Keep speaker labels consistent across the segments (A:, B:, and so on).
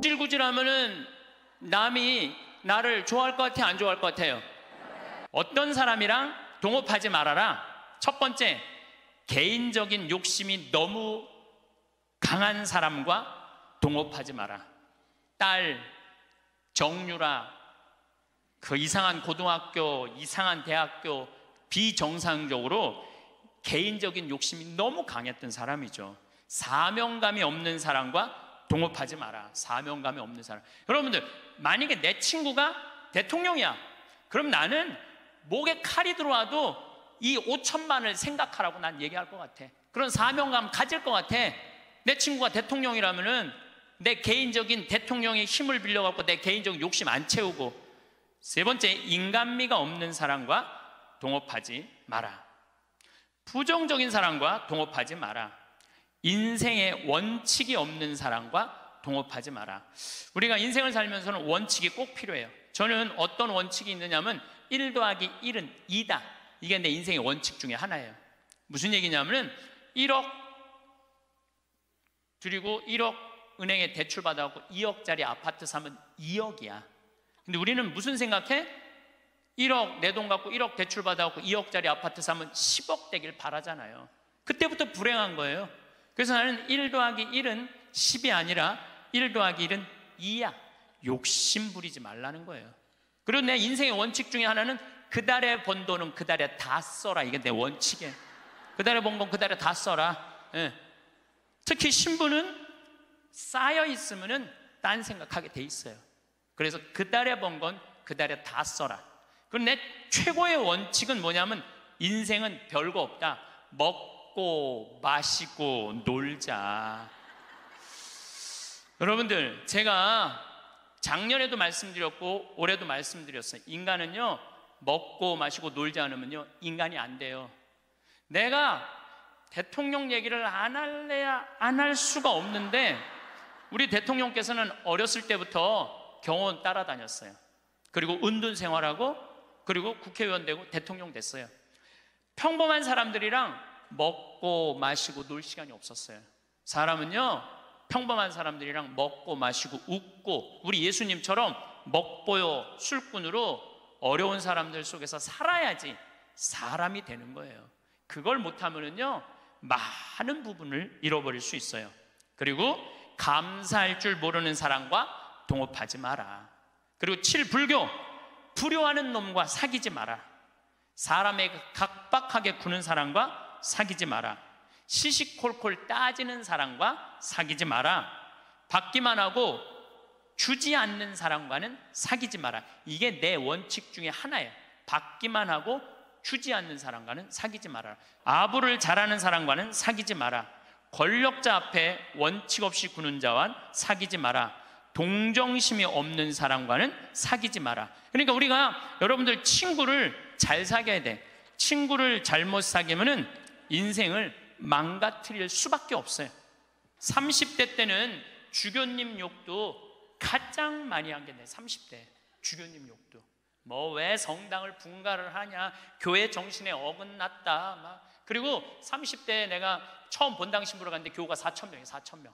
A: 구질구질하면은 남이 나를 좋아할 것 같아요, 안 좋아할 것 같아요? 어떤 사람이랑 동업하지 말아라. 첫 번째, 개인적인 욕심이 너무 강한 사람과 동업하지 마라. 딸, 정유라, 그 이상한 고등학교, 이상한 대학교, 비정상적으로 개인적인 욕심이 너무 강했던 사람이죠. 사명감이 없는 사람과 동업하지 마라. 사명감이 없는 사람. 여러분들, 만약에 내 친구가 대통령이야. 그럼 나는 목에 칼이 들어와도 이 5천만을 생각하라고 난 얘기할 것 같아. 그런 사명감 가질 것 같아. 내 친구가 대통령이라면은 내 개인적인 대통령의 힘을 빌려갖고 내 개인적인 욕심 안 채우고. 세 번째, 인간미가 없는 사람과 동업하지 마라. 부정적인 사람과 동업하지 마라. 인생에 원칙이 없는 사람과 동업하지 마라. 우리가 인생을 살면서는 원칙이 꼭 필요해요. 저는 어떤 원칙이 있느냐면 1 더하기 1은 2다. 이게 내 인생의 원칙 중에 하나예요. 무슨 얘기냐면 1억 드리고 1억 은행에 대출 받아갖고 2억짜리 아파트 사면 2억이야. 근데 우리는 무슨 생각해? 1억 내 돈 갖고 1억 대출 받아갖고 2억짜리 아파트 사면 10억 되길 바라잖아요. 그때부터 불행한 거예요. 그래서 나는 1 더하기 1은 10이 아니라 1 더하기 1은 2야. 욕심 부리지 말라는 거예요. 그리고 내 인생의 원칙 중에 하나는 그 달에 번 돈은 그 달에 다 써라. 이게 내 원칙이에요. 그 달에 번 건 그 달에 다 써라. 예. 특히 신부는 쌓여 있으면은 딴 생각하게 돼 있어요. 그래서 그 달에 번 건 그 달에 다 써라. 그리고 내 최고의 원칙은 뭐냐면 인생은 별거 없다. 먹고 마시고 놀자. 여러분들, 제가 작년에도 말씀드렸고 올해도 말씀드렸어요. 인간은요, 먹고 마시고 놀지 않으면요 인간이 안 돼요. 내가 대통령 얘기를 안 할래야 안 할 수가 없는데, 우리 대통령께서는 어렸을 때부터 경호원 따라다녔어요. 그리고 은둔 생활하고 그리고 국회의원 되고 대통령 됐어요. 평범한 사람들이랑 먹고 마시고 놀 시간이 없었어요. 사람은요, 평범한 사람들이랑 먹고 마시고 웃고, 우리 예수님처럼 먹보요 술꾼으로 어려운 사람들 속에서 살아야지 사람이 되는 거예요. 그걸 못하면은요 많은 부분을 잃어버릴 수 있어요. 그리고 감사할 줄 모르는 사람과 동업하지 마라. 그리고 7. 불교, 불효하는 놈과 사귀지 마라. 사람에게 각박하게 구는 사람과 사귀지 마라. 시시콜콜 따지는 사람과 사귀지 마라. 받기만 하고 주지 않는 사람과는 사귀지 마라. 이게 내 원칙 중에 하나예요. 받기만 하고 주지 않는 사람과는 사귀지 마라. 아부를 잘하는 사람과는 사귀지 마라. 권력자 앞에 원칙 없이 구는 자와 사귀지 마라. 동정심이 없는 사람과는 사귀지 마라. 그러니까 우리가, 여러분들, 친구를 잘 사귀어야 돼. 친구를 잘못 사귀면은 인생을 망가뜨릴 수밖에 없어요. 30대 때는 주교님 욕도 가장 많이 한 게 내 30대 주교님 욕도. 뭐 왜 성당을 분가를 하냐, 교회 정신에 어긋났다 막. 그리고 30대에 내가 처음 본당 신부를 갔는데 교우가 4,000명이에요. 4,000명.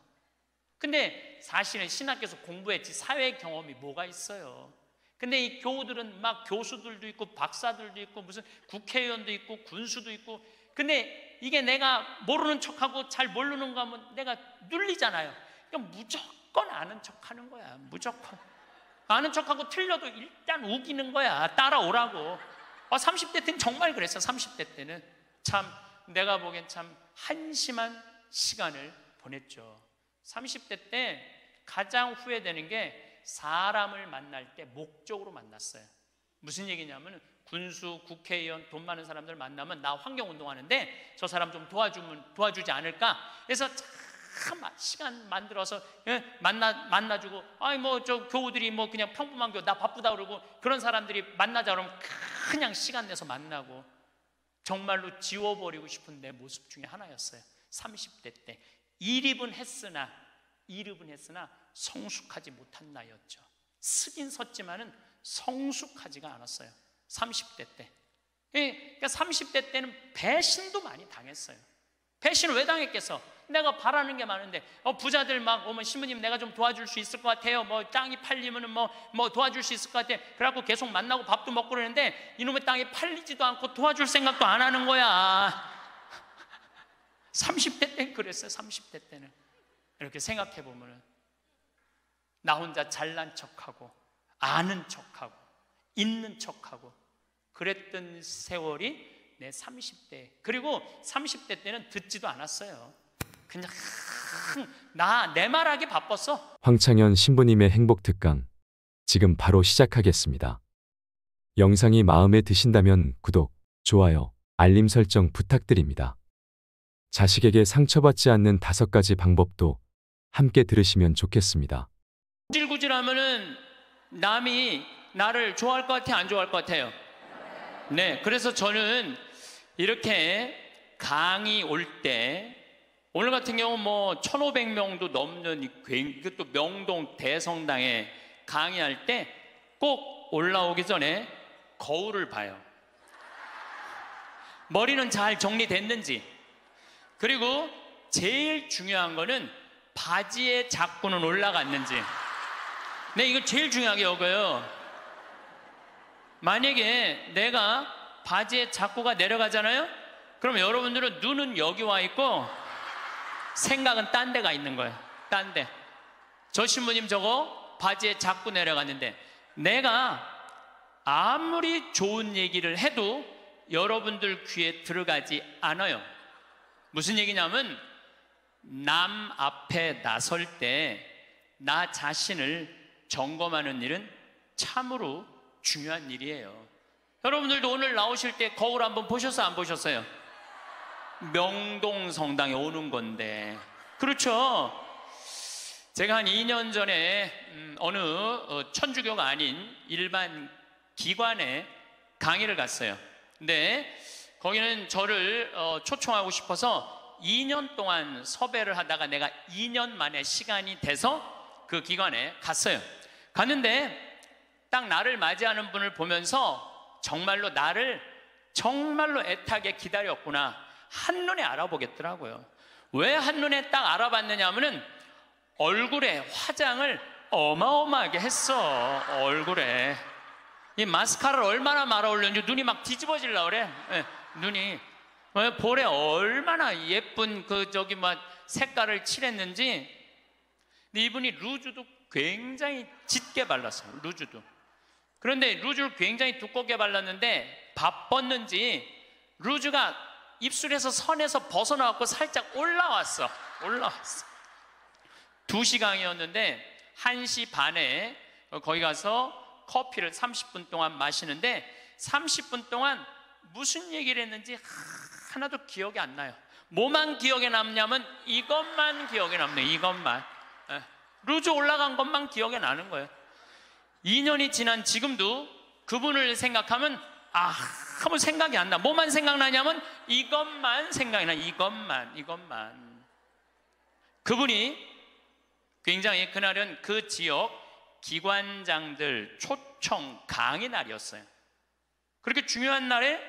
A: 근데 사실은 신학교에서 공부했지 사회 경험이 뭐가 있어요. 근데 이 교우들은 막 교수들도 있고 박사들도 있고 무슨 국회의원도 있고 군수도 있고, 근데 이게 내가 모르는 척하고 잘 모르는 거 하면 내가 눌리잖아요. 그러니까 무조건 아는 척하는 거야. 무조건 아는 척하고 틀려도 일단 우기는 거야. 따라오라고. 30대 때는 정말 그랬어. 30대 때는 참 내가 보기엔 참 한심한 시간을 보냈죠. 30대 때 가장 후회되는 게 사람을 만날 때 목적으로 만났어요. 무슨 얘기냐면 군수, 국회의원, 돈 많은 사람들 만나면 나 환경운동하는데 저 사람 좀 도와주지 않을까 해서 참 시간 만들어서 만나주고, 아이 뭐 저 교우들이 뭐 그냥 평범한 교우 나 바쁘다 그러고 그런 사람들이 만나자 그러면 그냥 시간 내서 만나고, 정말로 지워버리고 싶은 내 모습 중에 하나였어요. 30대 때 이립은 했으나 성숙하지 못한 나이였죠. 쓰긴 섰지만은 성숙하지가 않았어요. 30대 때. 그러니까 30대 때는 배신도 많이 당했어요. 배신을 왜 당했겠어? 내가 바라는 게 많은데 부자들 막 오면 신부님 내가 좀 도와줄 수 있을 것 같아요. 뭐 땅이 팔리면은 뭐 도와줄 수 있을 것 같아. 그래갖고 계속 만나고 밥도 먹고 그러는데 이놈의 땅이 팔리지도 않고 도와줄 생각도 안 하는 거야. 30대 때 그랬어요. 30대 때는 이렇게 생각해 보면은 나 혼자 잘난 척하고 아는 척하고 있는 척하고 그랬던 세월이 내 30대. 그리고 30대 때는 듣지도 않았어요. 그냥 내 말하기 바빴어.
B: 황창현 신부님의 행복 특강 지금 바로 시작하겠습니다. 영상이 마음에 드신다면 구독, 좋아요, 알림 설정 부탁드립니다. 자식에게 상처받지 않는 5가지 방법도 함께 들으시면 좋겠습니다.
A: 구질구질하면은 남이 나를 좋아할 것 같아요? 안 좋아할 것 같아요? 네, 그래서 저는 이렇게 강의 올 때 오늘 같은 경우 뭐 1,500명도 넘는 이것도 명동 대성당에 강의할 때 꼭 올라오기 전에 거울을 봐요. 머리는 잘 정리됐는지. 그리고 제일 중요한 거는 바지의 작구는 올라갔는지. 네, 이거 제일 중요하게 여겨요. 만약에 내가 바지의 작구가 내려가잖아요? 그럼 여러분들은 눈은 여기 와 있고 생각은 딴 데가 있는 거예요. 딴 데. 저 신부님 저거 바지에 작구 내려갔는데 내가 아무리 좋은 얘기를 해도 여러분들 귀에 들어가지 않아요. 무슨 얘기냐면 남 앞에 나설 때 나 자신을 점검하는 일은 참으로 중요한 일이에요. 여러분들도 오늘 나오실 때 거울 한번 보셨어요? 안 보셨어요? 명동 성당에 오는 건데. 그렇죠? 제가 한 2년 전에 어느 천주교가 아닌 일반 기관에 강의를 갔어요. 근데 거기는 저를 초청하고 싶어서 2년 동안 섭외를 하다가 내가 2년 만에 시간이 돼서 그 기관에 갔어요. 갔는데 딱 나를 맞이하는 분을 보면서 정말로 나를 정말로 애타게 기다렸구나 한눈에 알아보겠더라고요. 왜 한눈에 딱 알아봤느냐 하면은 얼굴에 화장을 어마어마하게 했어. 얼굴에 이 마스카라를 얼마나 말아 올렸는지 눈이 막 뒤집어질라 그래. 네, 눈이 볼에 얼마나 예쁜 그 저기 막 색깔을 칠했는지. 근데 이분이 루즈도 굉장히 짙게 발랐어요. 루즈도. 그런데 루즈를 굉장히 두껍게 발랐는데 바빴는지 루즈가 입술에서 선에서 벗어나갖고 살짝 올라왔어. 2시 강의였는데 1시 반에 거기 가서 커피를 30분 동안 마시는데 30분 동안 무슨 얘기를 했는지 하나도 기억이 안 나요. 뭐만 기억에 남냐면 이것만 기억에 남네요. 이것만. 루즈 올라간 것만 기억에 나는 거예요. 2년이 지난 지금도 그분을 생각하면 아무 생각이 안 나. 뭐만 생각나냐면 이것만 생각이 나. 이것만. 그분이 굉장히 그날은 그 지역 기관장들 초청 강의 날이었어요. 그렇게 중요한 날에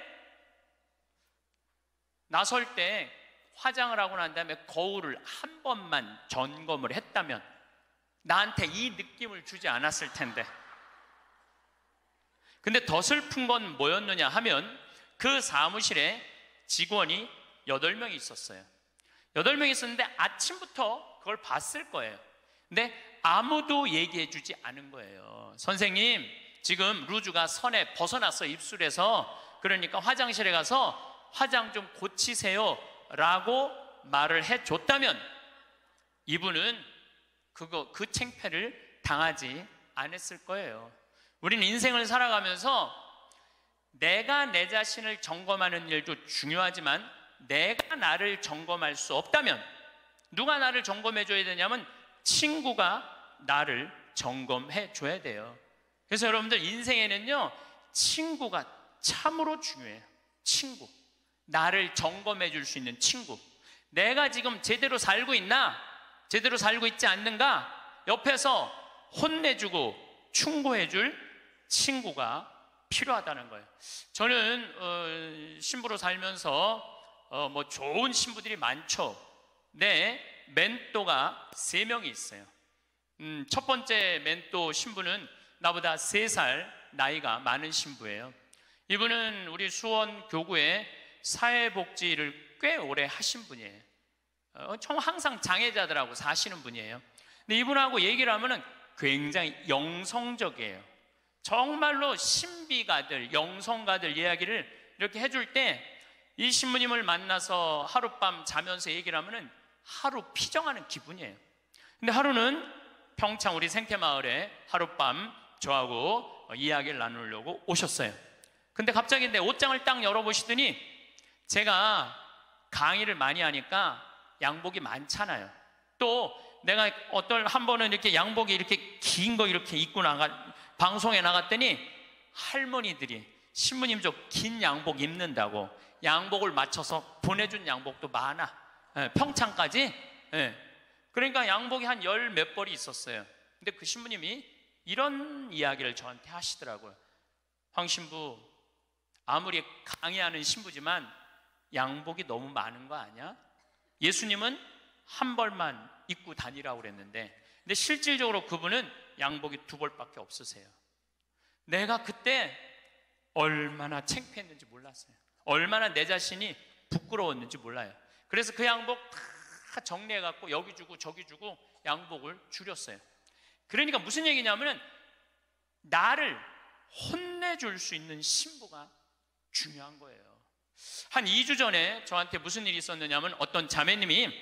A: 나설 때 화장을 하고 난 다음에 거울을 한 번만 점검을 했다면 나한테 이 느낌을 주지 않았을 텐데. 근데 더 슬픈 건 뭐였느냐 하면 그 사무실에 직원이 8명이 있었어요. 8명이 있었는데 아침부터 그걸 봤을 거예요. 근데 아무도 얘기해 주지 않은 거예요. 선생님, 지금 루즈가 선에 벗어났어, 입술에서. 그러니까 화장실에 가서 화장 좀 고치세요 라고 말을 해줬다면 이분은 그 창피를 당하지 않았을 거예요. 우리는 인생을 살아가면서 내가 내 자신을 점검하는 일도 중요하지만 내가 나를 점검할 수 없다면 누가 나를 점검해 줘야 되냐면 친구가 나를 점검해 줘야 돼요. 그래서 여러분들 인생에는요 친구가 참으로 중요해요. 친구, 나를 점검해 줄 수 있는 친구. 내가 지금 제대로 살고 있나? 제대로 살고 있지 않는가? 옆에서 혼내주고 충고해줄 친구가 필요하다는 거예요. 저는 신부로 살면서 뭐 좋은 신부들이 많죠. 내 멘토가 3명이 있어요. 첫 번째 멘토 신부는 나보다 3살 나이가 많은 신부예요. 이분은 우리 수원 교구에 사회복지를 꽤 오래 하신 분이에요. 항상 장애자들하고 사시는 분이에요. 근데 이분하고 얘기를 하면은 굉장히 영성적이에요. 정말로 신비가들, 영성가들 이야기를 이렇게 해줄 때 이 신부님을 만나서 하룻밤 자면서 얘기를 하면은 하루 피정하는 기분이에요. 근데 하루는 평창 우리 생태마을에 하룻밤 저하고 이야기를 나누려고 오셨어요. 근데 갑자기 내 옷장을 딱 열어보시더니 제가 강의를 많이 하니까 양복이 많잖아요. 또 내가 한 번은 이렇게 양복이 이렇게 긴 거 이렇게 입고 방송에 나갔더니 할머니들이 신부님 저 긴 양복 입는다고 양복을 맞춰서 보내준 양복도 많아. 평창까지. 그러니까 양복이 한 10몇 벌이 있었어요. 근데 그 신부님이 이런 이야기를 저한테 하시더라고요. 황 신부, 아무리 강의하는 신부지만 양복이 너무 많은 거 아니야? 예수님은 한 벌만 입고 다니라고 그랬는데, 근데 실질적으로 그분은 양복이 2벌밖에 없으세요. 내가 그때 얼마나 창피했는지 몰랐어요. 얼마나 내 자신이 부끄러웠는지 몰라요. 그래서 그 양복 다 정리해갖고 여기 주고 저기 주고 양복을 줄였어요. 그러니까 무슨 얘기냐면은 나를 혼내줄 수 있는 신부가 중요한 거예요. 한 2주 전에 저한테 무슨 일이 있었느냐면 어떤 자매님이,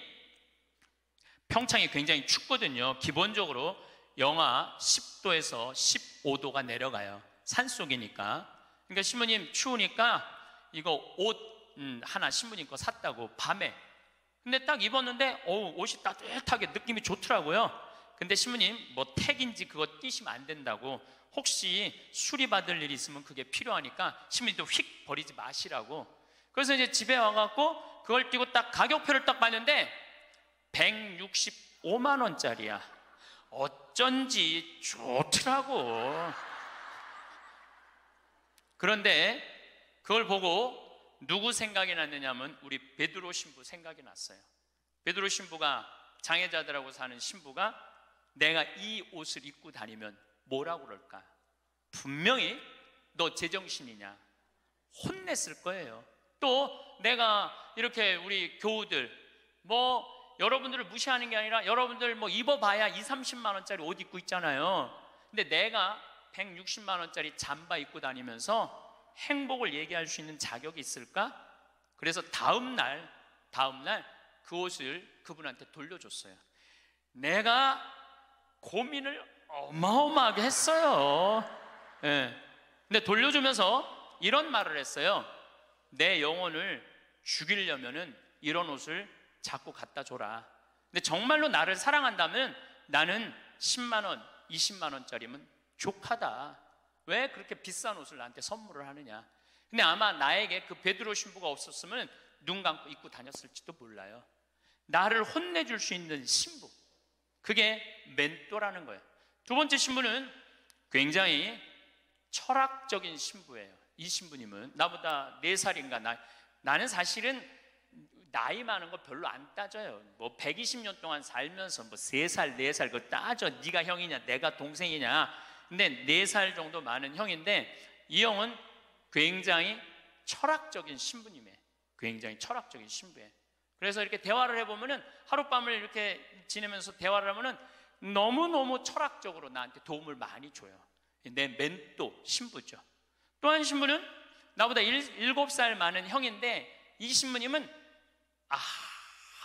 A: 평창이 굉장히 춥거든요. 기본적으로 영하 10도에서 15도가 내려가요. 산속이니까. 그러니까 신부님 추우니까 이거 옷 하나 신부님 거 샀다고 밤에. 근데 딱 입었는데 옷이 따뜻하게 느낌이 좋더라고요. 근데 신부님 뭐 택인지 그거 띄시면 안 된다고, 혹시 수리받을 일이 있으면 그게 필요하니까 신부님도 휙 버리지 마시라고. 그래서 이제 집에 와갖고 그걸 띄고 딱 가격표를 딱 봤는데 165만 원짜리야. 어쩐지 좋더라고. 그런데 그걸 보고 누구 생각이 났느냐면 우리 베드로 신부 생각이 났어요. 베드로 신부가, 장애자들하고 사는 신부가 내가 이 옷을 입고 다니면 뭐라고 그럴까? 분명히 너 제정신이냐 혼냈을 거예요. 또 내가 이렇게 우리 교우들 뭐 여러분들을 무시하는 게 아니라 여러분들 뭐 입어봐야 20, 30만 원짜리 옷 입고 있잖아요. 근데 내가 160만 원짜리 잠바 입고 다니면서 행복을 얘기할 수 있는 자격이 있을까? 그래서 다음날 그 옷을 그분한테 돌려줬어요. 내가 고민을 어마어마하게 했어요. 근데 돌려주면서 이런 말을 했어요. 내 영혼을 죽이려면은 이런 옷을 자꾸 갖다 줘라. 근데 정말로 나를 사랑한다면 나는 10만 원, 20만 원짜리면 족하다. 왜 그렇게 비싼 옷을 나한테 선물을 하느냐. 근데 아마 나에게 그 베드로 신부가 없었으면 눈 감고 입고 다녔을지도 몰라요. 나를 혼내줄 수 있는 신부, 그게 멘토라는 거예요. 두 번째 신부는 굉장히 철학적인 신부예요. 이 신부님은 나보다 4살인가 나는 사실은 나이 많은 거 별로 안 따져요. 뭐 120년 동안 살면서 뭐 3살, 4살 그걸 따져. 네가 형이냐 내가 동생이냐. 근데 4살 정도 많은 형인데 이 형은 굉장히 철학적인 신부님이에요. 굉장히 철학적인 신부예요. 그래서 이렇게 대화를 해보면은 하룻밤을 이렇게 지내면서 대화를 하면은 너무너무 철학적으로 나한테 도움을 많이 줘요. 내 멘토 신부죠. 또 한 신부는 나보다 7살 많은 형인데 이 신부님은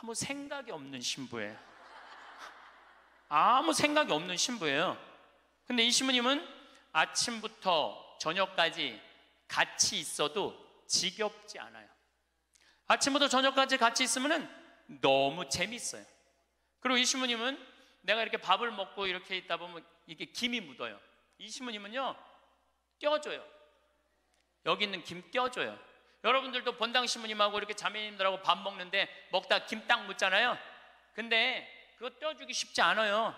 A: 아무 생각이 없는 신부예요. 아무 생각이 없는 신부예요. 근데 이 신부님은 아침부터 저녁까지 같이 있어도 지겹지 않아요. 아침부터 저녁까지 같이 있으면 너무 재밌어요. 그리고 이 신부님은 내가 이렇게 밥을 먹고 이렇게 있다 보면 이게 김이 묻어요. 이 신부님은요 껴줘요. 여기 있는 김 껴줘요. 여러분들도 본당 신부님하고 이렇게 자매님들하고 밥 먹는데 먹다 김 딱 묻잖아요. 근데 그거 떼어주기 쉽지 않아요.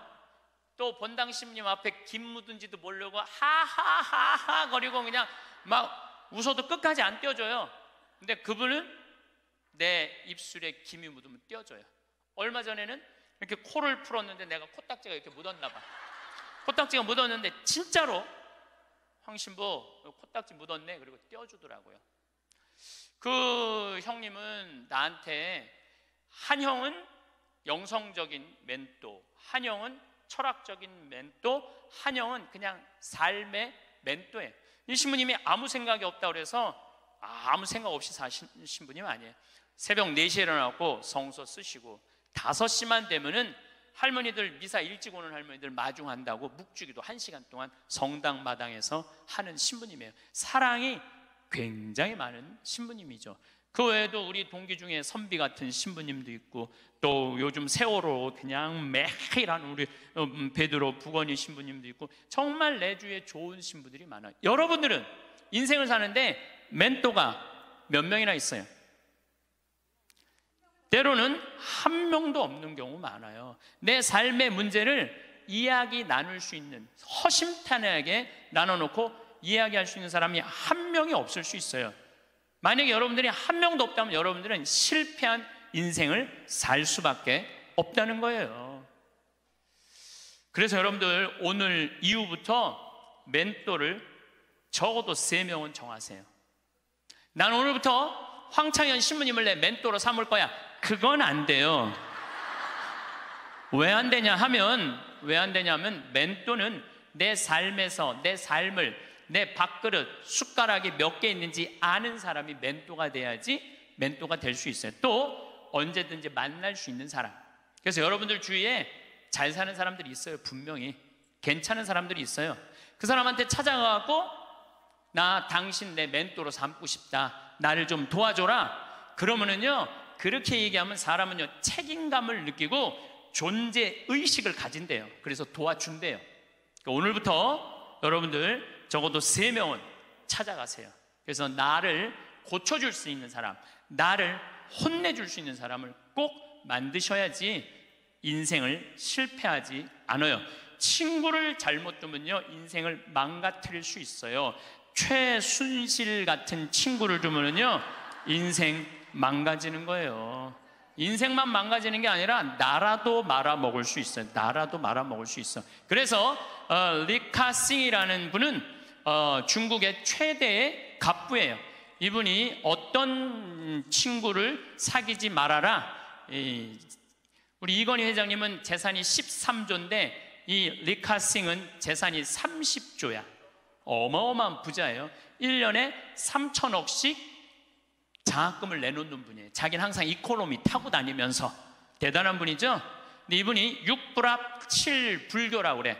A: 또 본당 신부님 앞에 김 묻은지도 모르고 하하하하 거리고 그냥 막 웃어도 끝까지 안 떼어줘요. 근데 그분은 내 입술에 김이 묻으면 떼어줘요. 얼마 전에는 이렇게 코를 풀었는데 내가 코딱지가 이렇게 묻었나 봐. 코딱지가 묻었는데 진짜로 황 신부 코딱지 묻었네. 그리고 떼어주더라고요. 그 형님은 나한테 한 형은 영성적인 멘토, 한 형은 철학적인 멘토, 한 형은 그냥 삶의 멘토예요. 이 신부님이 아무 생각이 없다고 그래서 아무 생각 없이 사신 신부님 아니에요. 새벽 4시에 일어나고 성서 쓰시고 5시만 되면은 할머니들 미사 일찍 오는 할머니들 마중한다고 묵주기도 1시간 동안 성당 마당에서 하는 신부님이에요. 사랑이 굉장히 많은 신부님이죠. 그 외에도 우리 동기 중에 선비 같은 신부님도 있고 또 요즘 세월호 그냥 매일 하는 우리 베드로 부건이 신부님도 있고 정말 내 주위에 좋은 신부들이 많아요. 여러분들은 인생을 사는데 멘토가 몇 명이나 있어요? 때로는 한 명도 없는 경우 많아요. 내 삶의 문제를 이야기 나눌 수 있는, 허심탄회하게 나눠놓고 이야기할 수 있는 사람이 한 명이 없을 수 있어요. 만약에 여러분들이 한 명도 없다면 여러분들은 실패한 인생을 살 수밖에 없다는 거예요. 그래서 여러분들 오늘 이후부터 멘토를 적어도 3명은 정하세요. 난 오늘부터 황창현 신부님을 내 멘토로 삼을 거야. 그건 안 돼요. 왜 안 되냐면 멘토는 내 삶에서 내 삶을, 내 밥그릇, 숟가락이 몇 개 있는지 아는 사람이 멘토가 돼야지 멘토가 될 수 있어요. 또 언제든지 만날 수 있는 사람. 그래서 여러분들 주위에 잘 사는 사람들이 있어요. 분명히 괜찮은 사람들이 있어요. 그 사람한테 찾아가고 나 당신 내 멘토로 삼고 싶다, 나를 좀 도와줘라. 그러면은요, 그렇게 얘기하면 사람은요 책임감을 느끼고 존재의식을 가진대요. 그래서 도와준대요. 그러니까 오늘부터 여러분들 적어도 3명은 찾아가세요. 그래서 나를 고쳐줄 수 있는 사람, 나를 혼내줄 수 있는 사람을 꼭 만드셔야지 인생을 실패하지 않아요. 친구를 잘못 두면요 인생을 망가뜨릴 수 있어요. 최순실 같은 친구를 두면요 인생 망가지는 거예요. 인생만 망가지는 게 아니라 나라도 말아먹을 수 있어요. 나라도 말아먹을 수 있어. 그래서 리카싱이라는 분은 중국의 최대의 갑부예요. 이분이 어떤 친구를 사귀지 말아라. 우리 이건희 회장님은 재산이 13조인데 이 리카싱은 재산이 30조야. 어마어마한 부자예요. 1년에 3천억씩 장학금을 내놓는 분이에요. 자기는 항상 이코노미 타고 다니면서. 대단한 분이죠. 근데 이분이 6불합 7불교라고 그래.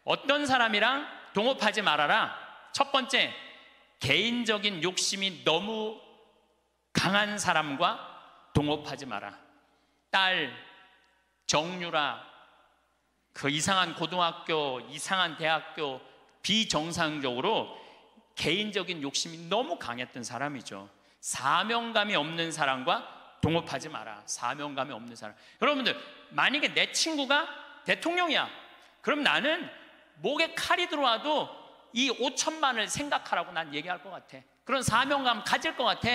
A: 어떤 사람이랑 동업하지 말아라. 첫 번째, 개인적인 욕심이 너무 강한 사람과 동업하지 마라. 딸 정유라, 그 이상한 고등학교, 이상한 대학교, 비정상적으로 개인적인 욕심이 너무 강했던 사람이죠. 사명감이 없는 사람과 동업하지 마라. 사명감이 없는 사람. 여러분들, 만약에 내 친구가 대통령이야. 그럼 나는 목에 칼이 들어와도 이 5천만을 생각하라고 난 얘기할 것 같아. 그런 사명감 가질 것 같아.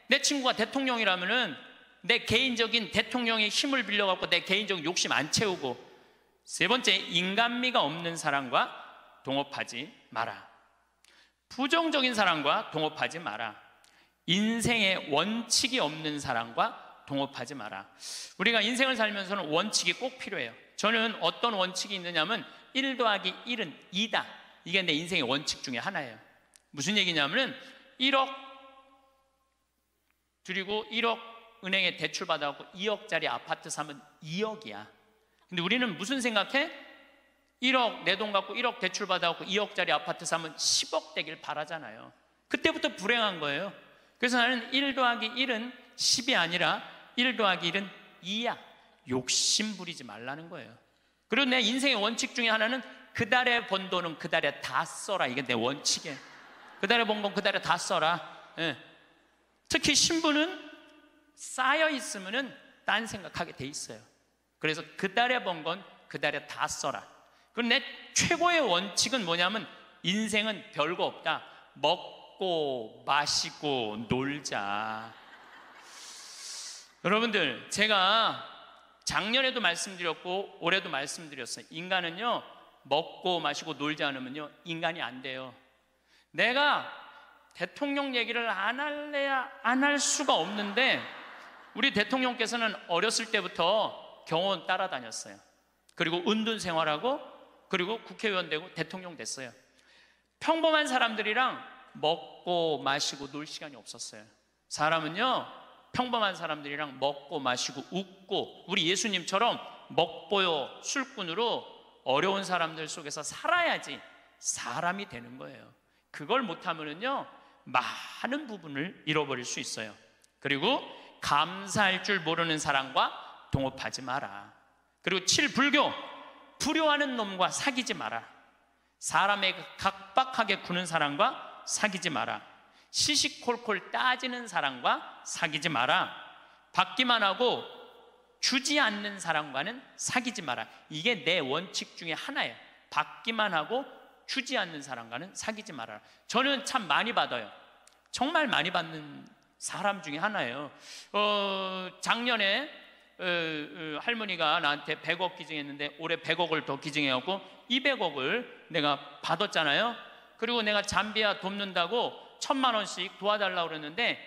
A: 내 친구가 대통령이라면은 내 개인적인 대통령의 힘을 빌려갖고 내 개인적인 욕심 안 채우고. 3번째, 인간미가 없는 사람과 동업하지 마라. 부정적인 사람과 동업하지 마라. 인생에 원칙이 없는 사람과 동업하지 마라. 우리가 인생을 살면서는 원칙이 꼭 필요해요. 저는 어떤 원칙이 있느냐면 1 더하기 1은 2다. 이게 내 인생의 원칙 중에 하나예요. 무슨 얘기냐면 1억 드리고 1억 은행에 대출 받아갖고 2억짜리 아파트 사면 2억이야. 근데 우리는 무슨 생각해? 1억 내 돈 갖고 1억 대출 받아갖고 2억짜리 아파트 사면 10억 되길 바라잖아요. 그때부터 불행한 거예요. 그래서 나는 1 더하기 1은 10이 아니라 1 더하기 1은 2야. 욕심 부리지 말라는 거예요. 그리고 내 인생의 원칙 중에 하나는 그 달에 번 돈은 그 달에 다 써라. 이게 내 원칙이에요. 그 달에 번 건 그 달에 다 써라. 예. 특히 신부는 쌓여 있으면은 딴 생각하게 돼 있어요. 그래서 그 달에 번 건 그 달에 다 써라. 그리고 내 최고의 원칙은 뭐냐면 인생은 별거 없다. 먹고 마시고 놀자. 여러분들, 제가 작년에도 말씀드렸고 올해도 말씀드렸어요. 인간은요, 먹고 마시고 놀지 않으면요, 인간이 안 돼요. 내가 대통령 얘기를 안 할래야 안 할 수가 없는데, 우리 대통령께서는 어렸을 때부터 경호원 따라다녔어요. 그리고 은둔 생활하고, 그리고 국회의원 되고 대통령 됐어요. 평범한 사람들이랑 먹고 마시고 놀 시간이 없었어요. 사람은요, 평범한 사람들이랑 먹고 마시고 웃고, 우리 예수님처럼 먹보요 술꾼으로 어려운 사람들 속에서 살아야지 사람이 되는 거예요. 그걸 못하면은요, 많은 부분을 잃어버릴 수 있어요. 그리고 감사할 줄 모르는 사람과 동업하지 마라. 그리고 7. 불교. 불효하는 놈과 사귀지 마라. 사람에게 각박하게 구는 사람과 사귀지 마라. 시시콜콜 따지는 사람과 사귀지 마라. 받기만 하고 주지 않는 사람과는 사귀지 마라. 이게 내 원칙 중에 하나예요. 받기만 하고 주지 않는 사람과는 사귀지 마라. 저는 참 많이 받아요. 정말 많이 받는 사람 중에 하나예요. 작년에 할머니가 나한테 100억 기증했는데 올해 100억을 더 기증해갖고 200억을 내가 받았잖아요. 그리고 내가 잠비아 돕는다고 1000만 원씩 도와달라고 그랬는데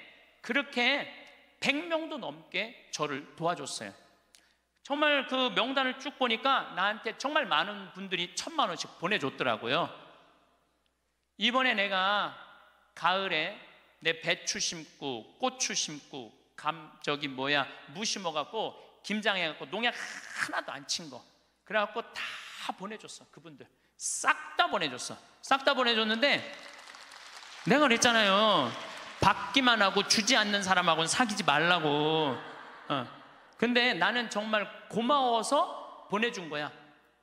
A: 그렇게 100명도 넘게 저를 도와줬어요. 정말 그 명단을 쭉 보니까 나한테 정말 많은 분들이 1000만 원씩 보내줬더라고요. 이번에 내가 가을에 내 배추 심고 고추 심고 무 심어갖고 김장해갖고 농약 하나도 안 친 거, 그래갖고 다 보내줬어. 그분들 싹 다 보내줬어. 싹 다 보내줬는데 내가 그랬잖아요. 받기만 하고 주지 않는 사람하고는 사귀지 말라고. 근데 나는 정말 고마워서 보내준 거야.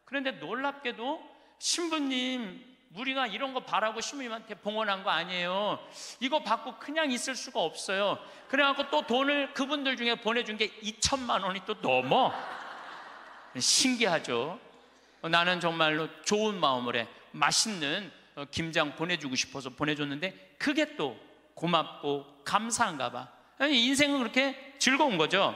A: 그런데 놀랍게도 신부님, 우리가 이런 거 바라고 신부님한테 봉헌한 거 아니에요. 이거 받고 그냥 있을 수가 없어요. 그래갖고 또 돈을 그분들 중에 보내준 게 2천만 원이 또 넘어. 신기하죠. 나는 정말로 좋은 마음으로 해. 맛있는 김장 보내주고 싶어서 보내줬는데 그게 또 고맙고 감사한가 봐. 인생은 그렇게 즐거운 거죠.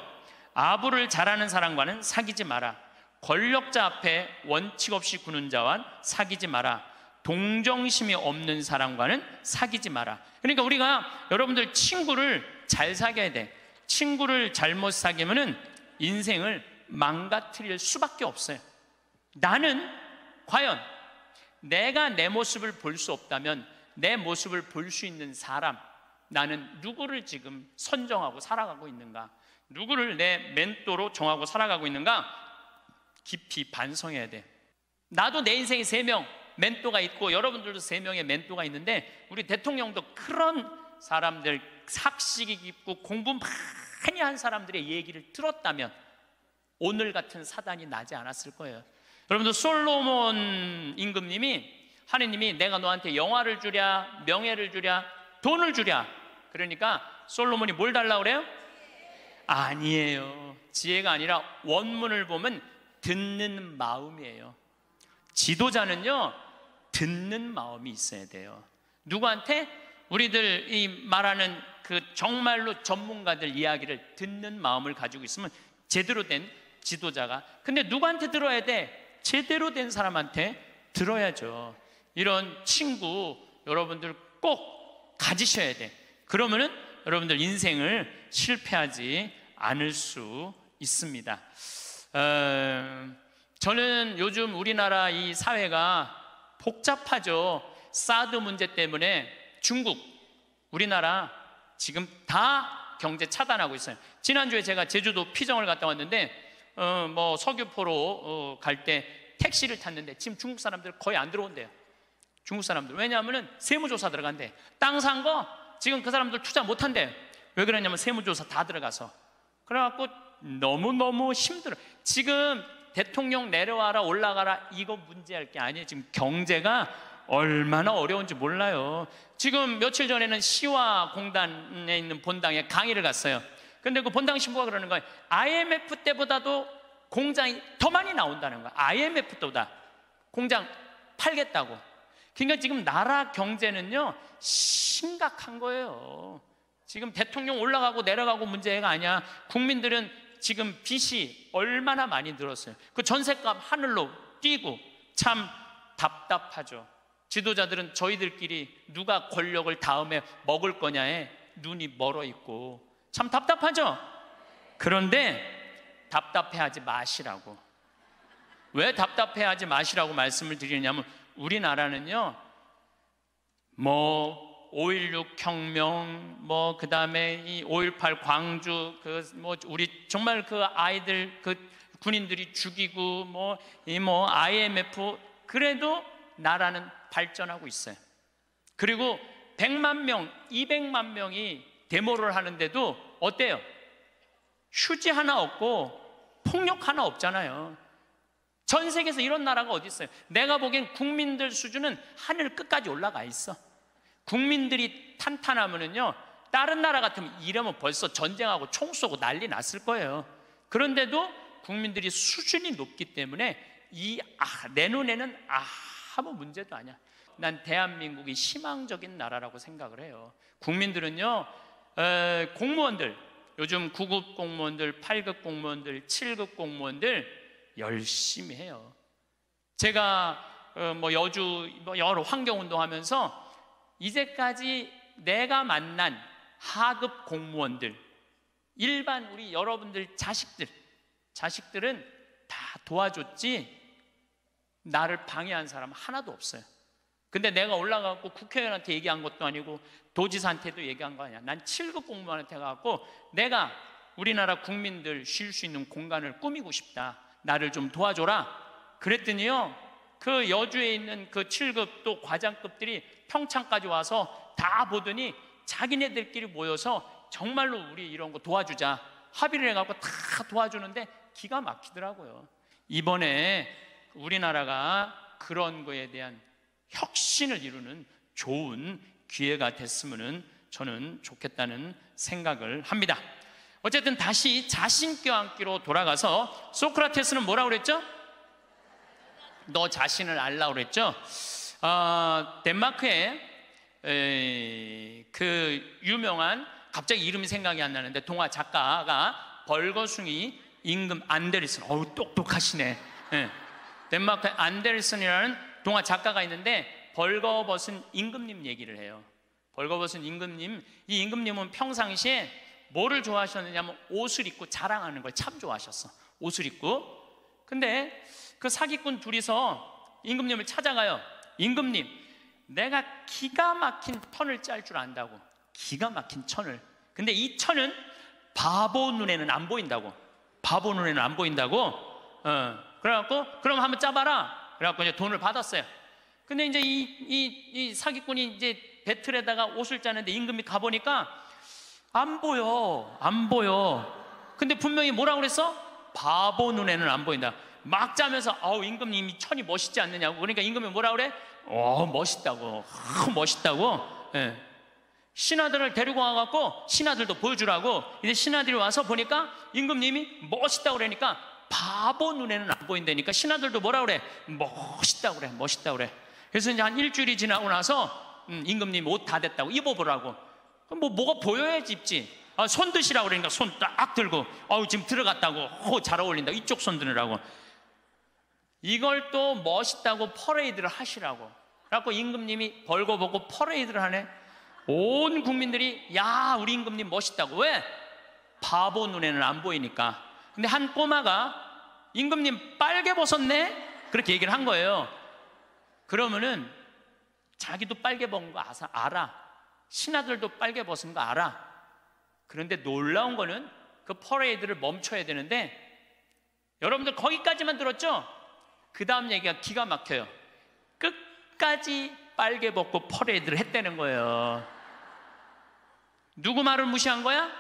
A: 아부를 잘하는 사람과는 사귀지 마라. 권력자 앞에 원칙 없이 구는 자와 사귀지 마라. 동정심이 없는 사람과는 사귀지 마라. 그러니까 우리가 여러분들 친구를 잘 사귀어야 돼. 친구를 잘못 사귀면은 인생을 망가뜨릴 수밖에 없어요. 나는 과연 내가 내 모습을 볼 수 없다면 내 모습을 볼 수 있는 사람, 나는 누구를 지금 선정하고 살아가고 있는가? 누구를 내 멘토로 정하고 살아가고 있는가? 깊이 반성해야 돼. 나도 내 인생에 3명 멘토가 있고 여러분들도 3명의 멘토가 있는데, 우리 대통령도 그런 사람들, 학식이 깊고 공부 많이 한 사람들의 얘기를 들었다면 오늘 같은 사단이 나지 않았을 거예요. 여러분들, 솔로몬 임금님이, 하느님이 내가 너한테 영화를 주랴, 명예를 주랴, 돈을 주랴. 그러니까 솔로몬이 뭘 달라고 그래요? 아니에요. 지혜가 아니라 원문을 보면 듣는 마음이에요. 지도자는요, 듣는 마음이 있어야 돼요. 누구한테? 우리들이 말하는 그 정말로 전문가들 이야기를 듣는 마음을 가지고 있으면 제대로 된 지도자가. 근데 누구한테 들어야 돼? 제대로 된 사람한테 들어야죠. 이런 친구 여러분들 꼭 가지셔야 돼. 그러면은 여러분들 인생을 실패하지 않을 수 있습니다. 저는 요즘 우리나라 이 사회가 복잡하죠. 사드 문제 때문에 중국, 우리나라 지금 다 경제 차단하고 있어요. 지난주에 제가 제주도 피정을 갔다 왔는데 서귀포로 갈 때 택시를 탔는데 지금 중국 사람들 거의 안 들어온대요. 중국 사람들. 왜냐하면 세무조사 들어간대. 땅 산 거 지금 그 사람들 투자 못 한대. 왜 그러냐면 세무조사 다 들어가서. 그래갖고 너무너무 힘들어. 지금 대통령 내려와라 올라가라 이거 문제할 게 아니에요. 지금 경제가 얼마나 어려운지 몰라요. 지금 며칠 전에는 시화공단에 있는 본당에 강의를 갔어요. 근데 그 본당 신부가 그러는 거예요. IMF 때보다도 공장이 더 많이 나온다는 거야. IMF 때보다 공장 팔겠다고. 그러니까 지금 나라 경제는요 심각한 거예요. 지금 대통령 올라가고 내려가고 문제가 아니야. 국민들은 지금 빚이 얼마나 많이 늘었어요. 그 전셋값 하늘로 뛰고 참 답답하죠. 지도자들은 저희들끼리 누가 권력을 다음에 먹을 거냐에 눈이 멀어 있고 참 답답하죠. 그런데 답답해하지 마시라고. 왜 답답해하지 마시라고 말씀을 드리냐면 우리나라는요, 뭐 5.16 혁명, 뭐 그다음에 이 5.18 광주, 뭐 우리 정말 그 아이들 그 군인들이 죽이고 뭐 IMF, 그래도 나라는 발전하고 있어요. 그리고 100만 명, 200만 명이 데모를 하는데도 어때요? 휴지 하나 없고 폭력 하나 없잖아요. 전 세계에서 이런 나라가 어디 있어요? 내가 보기엔 국민들 수준은 하늘 끝까지 올라가 있어. 국민들이 탄탄하면은요, 다른 나라 같으면 이러면 벌써 전쟁하고 총 쏘고 난리 났을 거예요. 그런데도 국민들이 수준이 높기 때문에 내 눈에는 아무 문제도 아니야. 난 대한민국이 희망적인 나라라고 생각을 해요. 국민들은요, 공무원들, 요즘 9급 공무원들, 8급 공무원들, 7급 공무원들 열심히 해요. 제가 뭐 여주 여러 환경운동 하면서 이제까지 내가 만난 하급 공무원들, 일반 우리 여러분들 자식들은 다 도와줬지 나를 방해한 사람 하나도 없어요. 근데 내가 올라가고 국회의원한테 얘기한 것도 아니고 도지사한테도 얘기한 거 아니야. 난 7급 공무원한테 가고 내가 우리나라 국민들 쉴 수 있는 공간을 꾸미고 싶다, 나를 좀 도와줘라. 그랬더니요, 그 여주에 있는 그 7급 또 과장급들이 평창까지 와서 다 보더니 자기네들끼리 모여서 정말로 우리 이런 거 도와주자 합의를 해갖고 다 도와주는데 기가 막히더라고요. 이번에 우리나라가 그런 거에 대한 혁신을 이루는 좋은 기회가 됐으면 저는 좋겠다는 생각을 합니다. 어쨌든 다시 자신 껴안기로 돌아가서 소크라테스는 뭐라고 그랬죠? 너 자신을 알라고 그랬죠? 덴마크에 그 유명한, 갑자기 이름이 생각이 안 나는데 동화 작가가 벌거숭이 임금 안데르슨, 똑똑하시네. 덴마크에 안데르슨이라는 동화 작가가 있는데 벌거벗은 임금님 얘기를 해요. 벌거벗은 임금님, 이 임금님은 평상시에 뭐를 좋아하셨느냐면 옷을 입고 자랑하는 걸 참 좋아하셨어. 옷을 입고. 근데 그 사기꾼 둘이서 임금님을 찾아가요. 임금님, 내가 기가 막힌 천을 짤 줄 안다고. 기가 막힌 천을. 근데 이 천은 바보 눈에는 안 보인다고. 바보 눈에는 안 보인다고. 그래갖고 그럼 한번 짜봐라. 그래갖고 이제 돈을 받았어요. 근데 이제 이 사기꾼이 이제 배틀에다가 옷을 짜는데 임금이 가보니까 안 보여. 근데 분명히 뭐라고 그랬어? 바보 눈에는 안 보인다. 막 짜면서 임금님 이 천이 멋있지 않느냐고. 그러니까 임금이 뭐라고 그래? 멋있다고. 멋있다고. 예. 신하들을 데리고 와갖고 신하들도 보여주라고. 이제 신하들이 와서 보니까 임금님이 멋있다고 그러니까 바보 눈에는 안 보인다니까 신하들도 뭐라고 그래? 멋있다고 그래. 그래서 이제 한 일주일이 지나고 나서 임금님 옷 다 됐다고 입어보라고. 뭐가 보여야지 입지. 손 드시라고 그러니까 손 딱 들고 지금 들어갔다고. 잘 어울린다. 이쪽 손 드느라고. 이걸 또 멋있다고 퍼레이드를 하시라고. 그래갖고 임금님이 벌거벗고 퍼레이드를 하네. 온 국민들이 야, 우리 임금님 멋있다고. 왜? 바보 눈에는 안 보이니까. 근데 한 꼬마가 임금님 빨개 벗었네? 그렇게 얘기를 한 거예요. 그러면은 자기도 빨개 벗은 거 알아. 신하들도 빨개 벗은 거 알아. 그런데 놀라운 거는 그 퍼레이드를 멈춰야 되는데, 여러분들 거기까지만 들었죠? 그 다음 얘기가 기가 막혀요. 끝까지 빨개 벗고 퍼레이드를 했다는 거예요. 누구 말을 무시한 거야?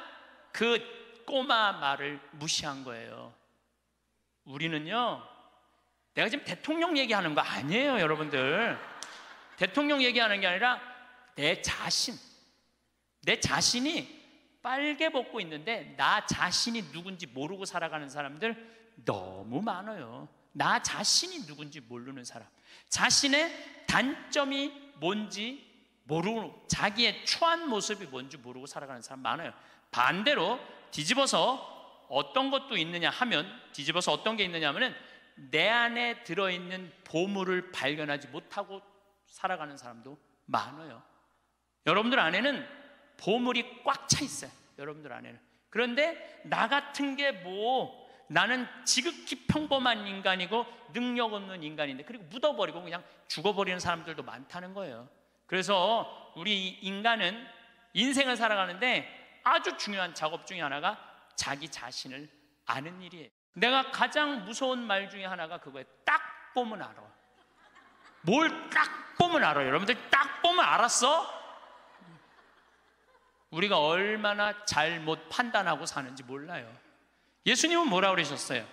A: 그 꼬마 말을 무시한 거예요. 우리는요, 내가 지금 대통령 얘기하는 거 아니에요, 여러분들. 대통령 얘기하는 게 아니라 내 자신이 빨개 벗고 있는데 나 자신이 누군지 모르고 살아가는 사람들 너무 많아요. 나 자신이 누군지 모르는 사람, 자신의 단점이 뭔지 모르고, 자기의 추한 모습이 뭔지 모르고 살아가는 사람 많아요. 반대로 뒤집어서 어떤 것도 있느냐 하면, 뒤집어서 어떤 게 있느냐 하면은 내 안에 들어있는 보물을 발견하지 못하고 살아가는 사람도 많아요. 여러분들 안에는 보물이 꽉 차 있어요. 여러분들 안에는. 그런데 나 같은 게 뭐, 나는 지극히 평범한 인간이고 능력 없는 인간인데, 그리고 묻어버리고 그냥 죽어버리는 사람들도 많다는 거예요. 그래서 우리 인간은 인생을 살아가는데 아주 중요한 작업 중에 하나가 자기 자신을 아는 일이에요. 내가 가장 무서운 말 중에 하나가 그거예요. 딱 보면 알아. 뭘 딱 보면 알아요. 여러분들 딱 보면 알았어? 우리가 얼마나 잘못 판단하고 사는지 몰라요. 예수님은 뭐라 그러셨어요?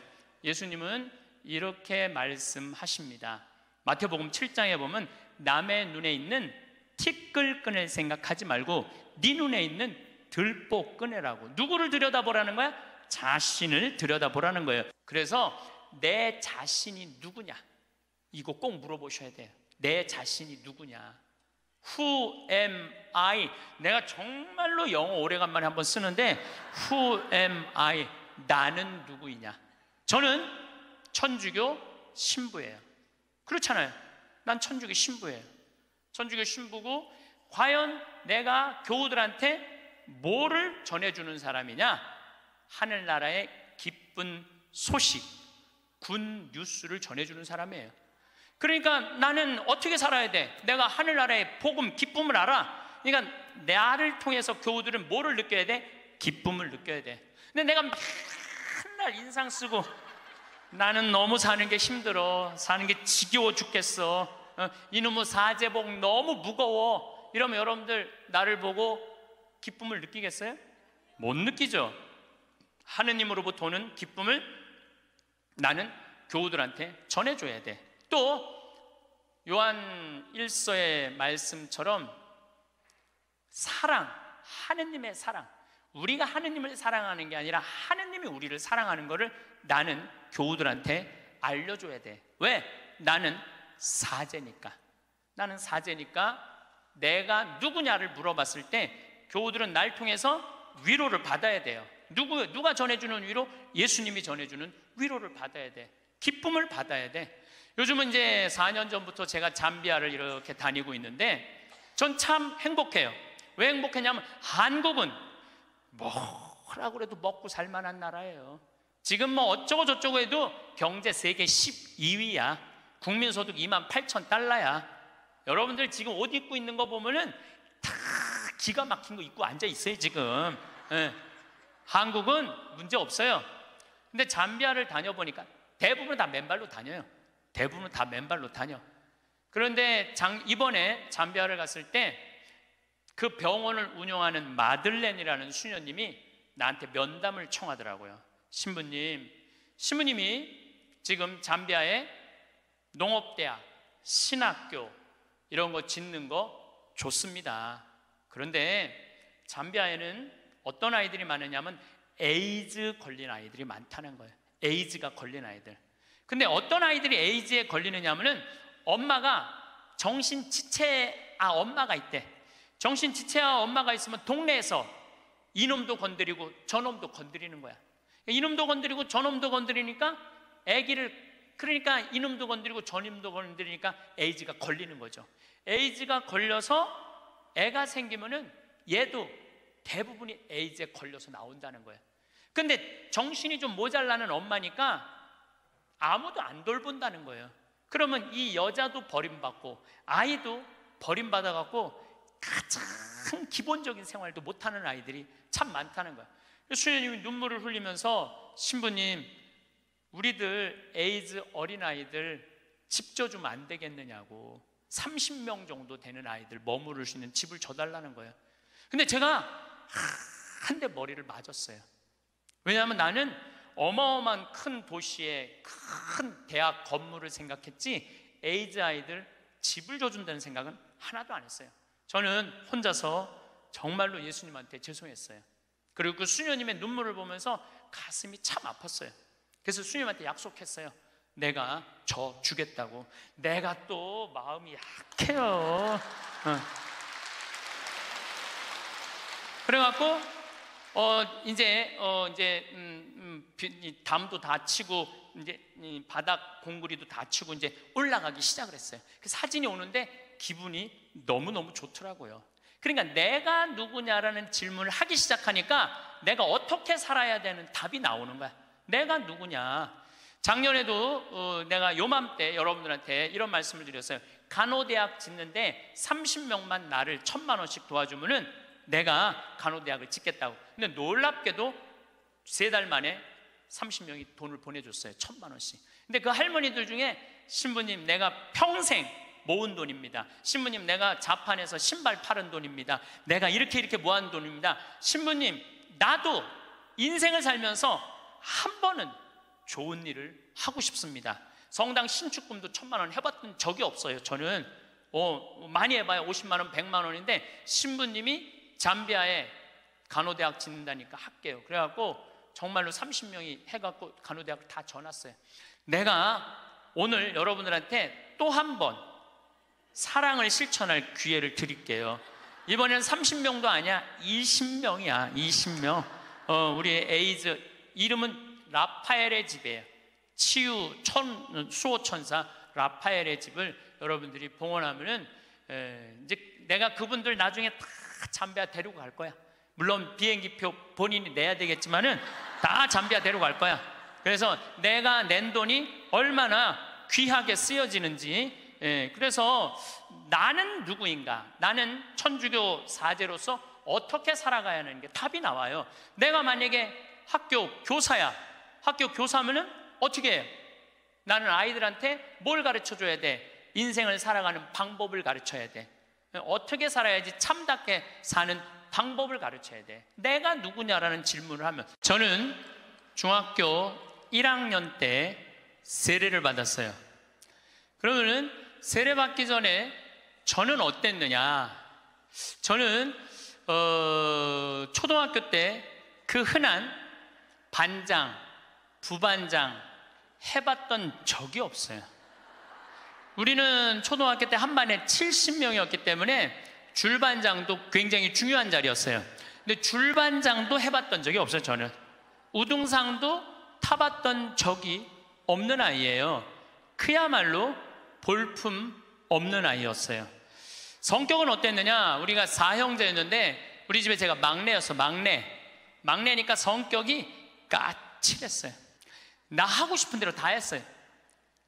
A: 예수님은 이렇게 말씀하십니다. 마태복음 7장에 보면 남의 눈에 있는 티끌 끈을 생각하지 말고 네 눈에 있는 들보 끄내라고. 누구를 들여다보라는 거야? 자신을 들여다보라는 거예요. 그래서 내 자신이 누구냐? 이거 꼭 물어보셔야 돼요. 내 자신이 누구냐? Who am I? 내가 정말로 영어 오래간만에 한번 쓰는데 Who am I? 나는 누구이냐? 저는 천주교 신부예요. 그렇잖아요. 난 천주교 신부예요. 천주교 신부고, 과연 내가 교우들한테 뭐를 전해주는 사람이냐? 하늘나라의 기쁜 소식, 군 뉴스를 전해주는 사람이에요. 그러니까 나는 어떻게 살아야 돼? 내가 하늘나라의 복음, 기쁨을 알아. 그러니까 나를 통해서 교우들은 뭐를 느껴야 돼? 기쁨을 느껴야 돼. 근데 내가 맨날 인상 쓰고 나는 너무 사는 게 힘들어, 사는 게 지겨워 죽겠어, 이놈의 사제복 너무 무거워, 이러면 여러분들 나를 보고 기쁨을 느끼겠어요? 못 느끼죠. 하느님으로부터 오는 기쁨을 나는 교우들한테 전해줘야 돼. 또 요한 1서의 말씀처럼 사랑, 하느님의 사랑, 우리가 하느님을 사랑하는 게 아니라 하느님이 우리를 사랑하는 것을 나는 교우들한테 알려줘야 돼. 왜? 나는 사제니까. 나는 사제니까 내가 누구냐를 물어봤을 때 교우들은 날 통해서 위로를 받아야 돼요. 누가 전해주는 위로? 예수님이 전해주는 위로를 받아야 돼. 기쁨을 받아야 돼. 요즘은 이제 4년 전부터 제가 잠비아를 이렇게 다니고 있는데 전 참 행복해요. 왜 행복했냐면 한국은 뭐라고 해도 먹고 살만한 나라예요. 지금 뭐 어쩌고 저쩌고 해도 경제 세계 12위야. 국민소득 28,000달러야. 여러분들 지금 옷 입고 있는 거 보면은 다 기가 막힌 거 입고 앉아 있어요 지금. 네. 한국은 문제 없어요. 근데 잠비아를 다녀보니까 대부분 다 맨발로 다녀요. 대부분 다 맨발로 다녀. 그런데 이번에 잠비아를 갔을 때 그 병원을 운영하는 마들렌이라는 수녀님이 나한테 면담을 청하더라고요. 신부님이 지금 잠비아에 농업대학, 신학교 이런 거 짓는 거 좋습니다. 그런데 잠비아에는 어떤 아이들이 많으냐면 에이즈 걸린 아이들이 많다는 거예요. 에이즈가 걸린 아이들. 근데 어떤 아이들이 에이즈에 걸리느냐면은 엄마가 엄마가 있대. 정신지체아 엄마가 있으면 동네에서 이놈도 건드리고 저놈도 건드리는 거야. 이놈도 건드리고 저놈도 건드리니까 그러니까 이놈도 건드리고 저놈도 건드리니까 에이즈가 걸리는 거죠. 에이즈가 걸려서 애가 생기면은 얘도 대부분이 에이즈에 걸려서 나온다는 거예요. 근데 정신이 좀 모자라는 엄마니까 아무도 안 돌본다는 거예요. 그러면 이 여자도 버림받고 아이도 버림받아갖고 가장 기본적인 생활도 못하는 아이들이 참 많다는 거예요. 수녀님이 눈물을 흘리면서 신부님, 우리들 에이즈 어린아이들 집 줘주면 안 되겠느냐고. 30명 정도 되는 아이들 머무를 수 있는 집을 줘달라는 거예요. 근데 제가 한 대 머리를 맞았어요. 왜냐하면 나는 어마어마한 큰 도시의 큰 대학 건물을 생각했지 에이즈 아이들 집을 줘준다는 생각은 하나도 안 했어요. 저는 혼자서 정말로 예수님한테 죄송했어요. 그리고 그 수녀님의 눈물을 보면서 가슴이 참 아팠어요. 그래서 수녀님한테 약속했어요. 내가 주겠다고. 내가 또 마음이 약해요. 그래갖고 이 담도 다 치고 이제 이 바닥 공구리도 다 치고 이제 올라가기 시작을 했어요. 그 사진이 오는데 기분이 너무너무 좋더라고요. 그러니까 내가 누구냐라는 질문을 하기 시작하니까 내가 어떻게 살아야 되는 답이 나오는 거야. 내가 누구냐. 작년에도 내가 요맘때 여러분들한테 이런 말씀을 드렸어요. 간호대학 짓는데 30명만 나를 1,000만 원씩 도와주면은 내가 간호대학을 짓겠다고. 근데 놀랍게도 3달 만에 30명이 돈을 보내줬어요. 1,000만 원씩. 근데 그 할머니들 중에 신부님 내가 평생 모은 돈입니다. 신부님 내가 자판에서 신발 팔은 돈입니다. 내가 이렇게 모은 돈입니다. 신부님 나도 인생을 살면서 한 번은 좋은 일을 하고 싶습니다. 성당 신축금도 1,000만 원 해봤던 적이 없어요. 저는 많이 해봐야 50만 원, 100만 원인데 신부님이 잠비아에 간호대학 짓는다니까 할게요. 그래갖고 정말로 30명이 해갖고 간호대학을 다 져놨어요. 내가 오늘 여러분들한테 또 한 번 사랑을 실천할 기회를 드릴게요. 이번에는 30명도 아니야. 20명이야. 20명. 우리 에이즈 이름은 라파엘의 집이에요. 치유 수호천사 라파엘의 집을 여러분들이 봉헌하면은 이제 내가 그분들 나중에 다 잠비아 데리고 갈 거야. 물론 비행기표 본인이 내야 되겠지만은 다 잠비아 데리고 갈 거야. 그래서 내가 낸 돈이 얼마나 귀하게 쓰여지는지. 그래서 나는 누구인가? 나는 천주교 사제로서 어떻게 살아가야 하는 게 답이 나와요. 내가 만약에 학교 교사야. 학교 교사면은 어떻게 해요? 나는 아이들한테 뭘 가르쳐 줘야 돼? 인생을 살아가는 방법을 가르쳐야 돼. 어떻게 살아야지 참답게 사는 방법을 가르쳐야 돼. 내가 누구냐라는 질문을 하면, 저는 중학교 1학년 때 세례를 받았어요. 그러면은 세례 받기 전에 저는 어땠느냐? 저는 초등학교 때 그 흔한 반장, 부반장 해봤던 적이 없어요. 우리는 초등학교 때 한 반에 70명이었기 때문에 줄반장도 굉장히 중요한 자리였어요. 근데 줄반장도 해봤던 적이 없어요. 저는 우등상도 타봤던 적이 없는 아이예요. 그야말로 볼품 없는 아이였어요. 성격은 어땠느냐? 우리가 4형제였는데 우리 집에 제가 막내였어. 막내니까 성격이 까칠했어요. 나 하고 싶은 대로 다 했어요.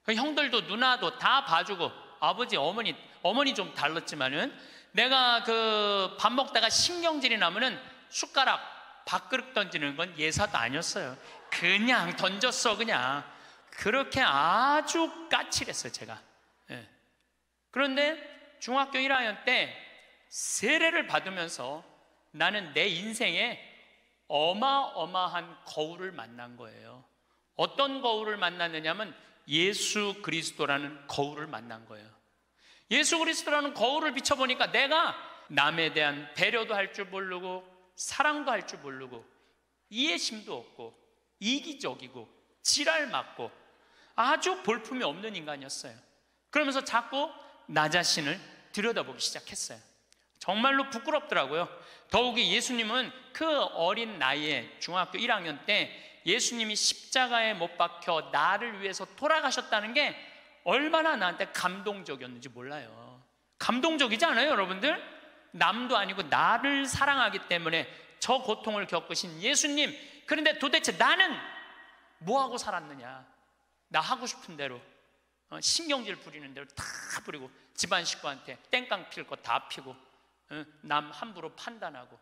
A: 형들도 누나도 다 봐주고, 아버지 어머니 좀 달랐지만은 내가 그 밥 먹다가 신경질이 나면은 숟가락 밥그릇 던지는 건 예사도 아니었어요. 그냥 던졌어. 그냥 그렇게 아주 까칠했어요 제가. 그런데 중학교 1학년 때 세례를 받으면서 나는 내 인생에 어마어마한 거울을 만난 거예요. 어떤 거울을 만났느냐면 예수 그리스도라는 거울을 만난 거예요. 예수 그리스도라는 거울을 비춰보니까 내가 남에 대한 배려도 할 줄 모르고 사랑도 할 줄 모르고 이해심도 없고 이기적이고 지랄 맞고 아주 볼품이 없는 인간이었어요. 그러면서 자꾸 나 자신을 들여다보기 시작했어요. 정말로 부끄럽더라고요. 더욱이 예수님은 그 어린 나이에 중학교 1학년 때 예수님이 십자가에 못 박혀 나를 위해서 돌아가셨다는 게 얼마나 나한테 감동적이었는지 몰라요. 감동적이지 않아요, 여러분들? 남도 아니고 나를 사랑하기 때문에 저 고통을 겪으신 예수님. 그런데 도대체 나는 뭐하고 살았느냐? 나 하고 싶은 대로 신경질 부리는 대로 다 부리고 집안 식구한테 땡깡 필 거 다 피고 남 함부로 판단하고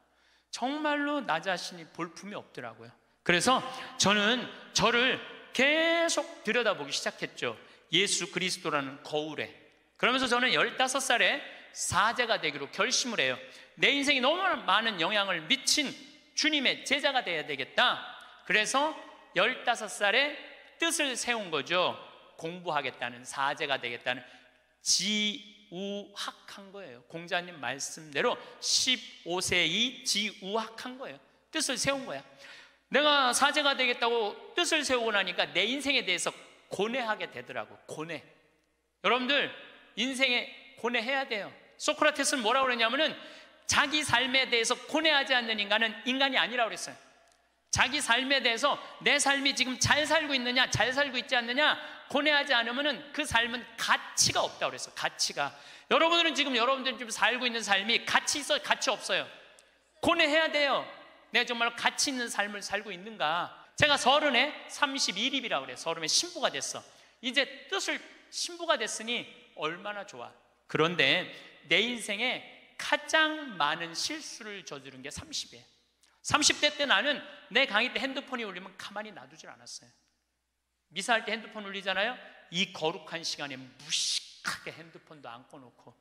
A: 정말로 나 자신이 볼품이 없더라고요. 그래서 저는 저를 계속 들여다보기 시작했죠. 예수 그리스도라는 거울에. 그러면서 저는 15살에 사제가 되기로 결심을 해요. 내 인생에 너무 많은 영향을 미친 주님의 제자가 돼야 되겠다. 그래서 15살에 뜻을 세운 거죠. 공부하겠다는, 사제가 되겠다는, 지우학한 거예요. 공자님 말씀대로 15세이 지우학한 거예요. 뜻을 세운 거야. 내가 사제가 되겠다고 뜻을 세우고 나니까 내 인생에 대해서 고뇌하게 되더라고. 고뇌. 여러분들 인생에 고뇌해야 돼요. 소크라테스는 뭐라고 그러냐면은 자기 삶에 대해서 고뇌하지 않는 인간은 인간이 아니라고 그랬어요. 자기 삶에 대해서 내 삶이 지금 잘 살고 있느냐, 잘 살고 있지 않느냐 고뇌하지 않으면 그 삶은 가치가 없다고 그랬어요. 가치가. 여러분들은 지금 여러분들이 좀 살고 있는 삶이 가치 있어요, 가치 없어요? 고뇌해야 돼요. 내가 정말 가치 있는 삶을 살고 있는가. 제가 30에 31입이라고 그래요. 30에 신부가 됐어. 이제 뜻을 신부가 됐으니 얼마나 좋아. 그런데 내 인생에 가장 많은 실수를 저지른 게 30이에요. 30대 때 나는 내 강의 때 핸드폰이 울리면 가만히 놔두질 않았어요. 미사할 때 핸드폰 울리잖아요. 이 거룩한 시간에 무식하게 핸드폰도 안 꺼놓고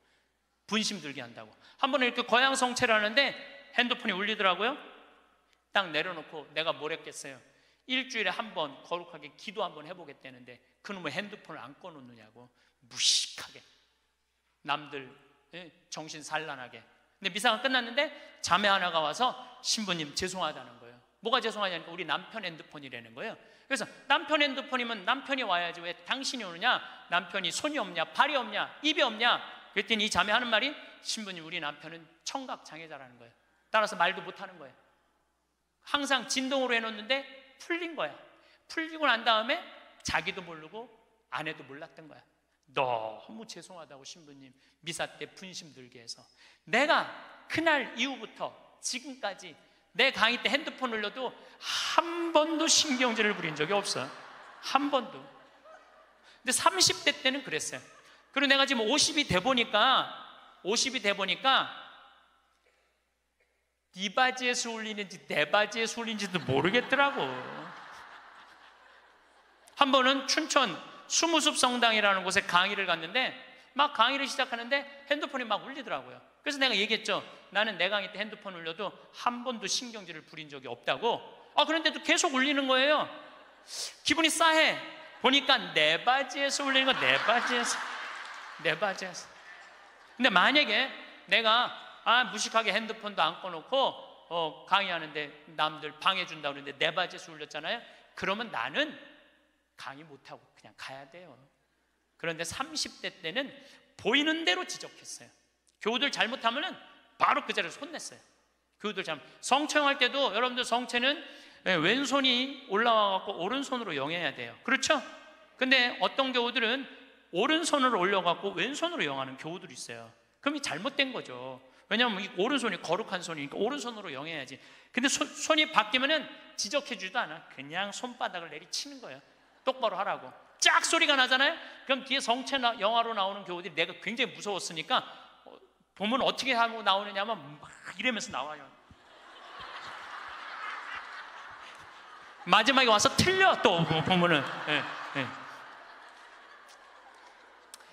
A: 분심 들게 한다고. 한 번은 이렇게 거양 성체를 하는데 핸드폰이 울리더라고요. 딱 내려놓고 내가 뭘 했겠어요. 일주일에 한 번 거룩하게 기도 한번 해보겠다는데 그놈의 핸드폰을 안 꺼놓느냐고. 무식하게 남들 정신 산란하게. 근데 미사가 끝났는데 자매 하나가 와서 신부님 죄송하다는 거예요. 뭐가 죄송하냐니까 우리 남편 핸드폰이라는 거예요. 그래서 남편 핸드폰이면 남편이 와야지 왜 당신이 오느냐. 남편이 손이 없냐, 발이 없냐, 입이 없냐. 그랬더니 이 자매 하는 말이 신부님 우리 남편은 청각장애자라는 거예요. 따라서 말도 못하는 거예요. 항상 진동으로 해놓는데 풀린 거야. 풀리고 난 다음에 자기도 모르고 아내도 몰랐던 거야. 너무 죄송하다고 신부님 미사 때 분심 들게 해서. 내가 그날 이후부터 지금까지 내 강의 때 핸드폰 울려도 한 번도 신경질을 부린 적이 없어요. 한 번도. 근데 30대 때는 그랬어요. 그리고 내가 지금 50이 돼 보니까 네 바지에서 울리는지 내 바지에서 울리는지도 모르겠더라고. 한 번은 춘천 수무숲 성당이라는 곳에 강의를 갔는데 막 강의를 시작하는데 핸드폰이 막 울리더라고요. 그래서 내가 얘기했죠. 나는 내 강의 때 핸드폰 울려도 한 번도 신경질을 부린 적이 없다고. 그런데도 계속 울리는 거예요. 기분이 싸해. 보니까 내 바지에서 울리는 거. 내 바지에서. 근데 만약에 내가 무식하게 핸드폰도 안 꺼놓고 강의하는데 남들 방해준다고 그러는데 내 바지에서 울렸잖아요. 그러면 나는 강의 못하고 그냥 가야 돼요. 그런데 30대 때는 보이는 대로 지적했어요. 교우들 잘못하면은 바로 그 자리에서 혼냈어요. 교우들 잘못. 성체할 때도 여러분들 성체는 왼손이 올라와갖고 오른손으로 영해야 돼요. 그렇죠? 근데 어떤 교우들은 오른손으로 올려갖고 왼손으로 영하는 교우들이 있어요. 그럼 이 잘못된 거죠. 왜냐하면 이 오른손이 거룩한 손이니까 오른손으로 영해야지. 근데 손이 바뀌면은 지적해주지도 않아. 그냥 손바닥을 내리치는 거예요. 똑바로 하라고. 짝 소리가 나잖아요. 그럼 뒤에 성체 영화로 나오는 교우들이 내가 굉장히 무서웠으니까 보면 어떻게 하고 나오느냐면 막 이러면서 나와요. 마지막에 와서 틀려 또 보면은.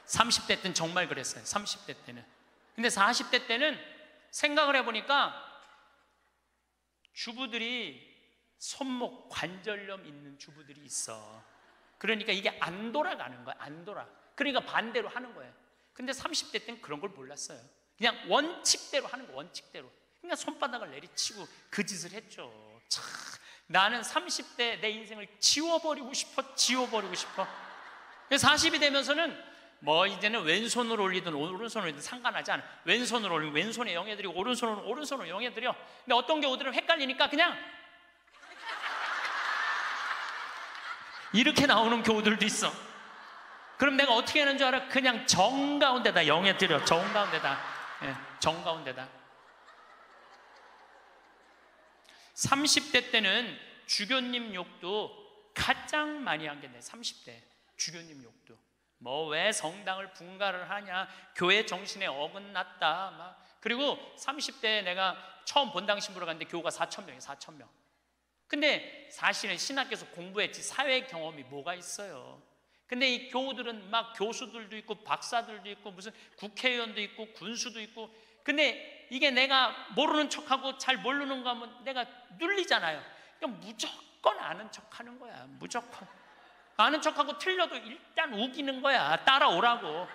A: 30대 때는 정말 그랬어요. 30대 때는. 근데 40대 때는 생각을 해보니까 주부들이 손목 관절염 있는 주부들이 있어. 그러니까 이게 안 돌아가는 거야. 안 돌아. 그러니까 반대로 하는 거예요. 근데 30대 때는 그런 걸 몰랐어요. 그냥 원칙대로 하는 거. 원칙대로. 그러니까 손바닥을 내리치고 그 짓을 했죠. 참, 나는 30대 내 인생을 지워버리고 싶어. 그래서 40이 되면서는 뭐 이제는 왼손으로 올리든 오른손으로 올리든 상관하지 않아. 왼손으로 올리면 왼손에 영해드리고 오른손으로 영해드려. 근데 어떤 경우들은 헷갈리니까 그냥 이렇게 나오는 교우들도 있어. 그럼 내가 어떻게 하는 줄 알아? 그냥 정가운데다 영해드려. 정가운데다. 30대 때는 주교님 욕도 가장 많이 한 게 내 30대 주교님 욕도. 뭐 왜 성당을 분가를 하냐, 교회 정신에 어긋났다 막. 그리고 30대에 내가 처음 본당 신부로 갔는데 교우가 4,000명이에요. 4,000명. 근데 사실은 신학교에서 공부했지 사회 경험이 뭐가 있어요. 근데 이 교우들은 막 교수들도 있고 박사들도 있고 무슨 국회의원도 있고 군수도 있고. 근데 이게 내가 모르는 척하고 잘 모르는 거 하면 내가 눌리잖아요. 그러니까 무조건 아는 척하는 거야. 무조건 아는 척하고 틀려도 일단 우기는 거야. 따라오라고.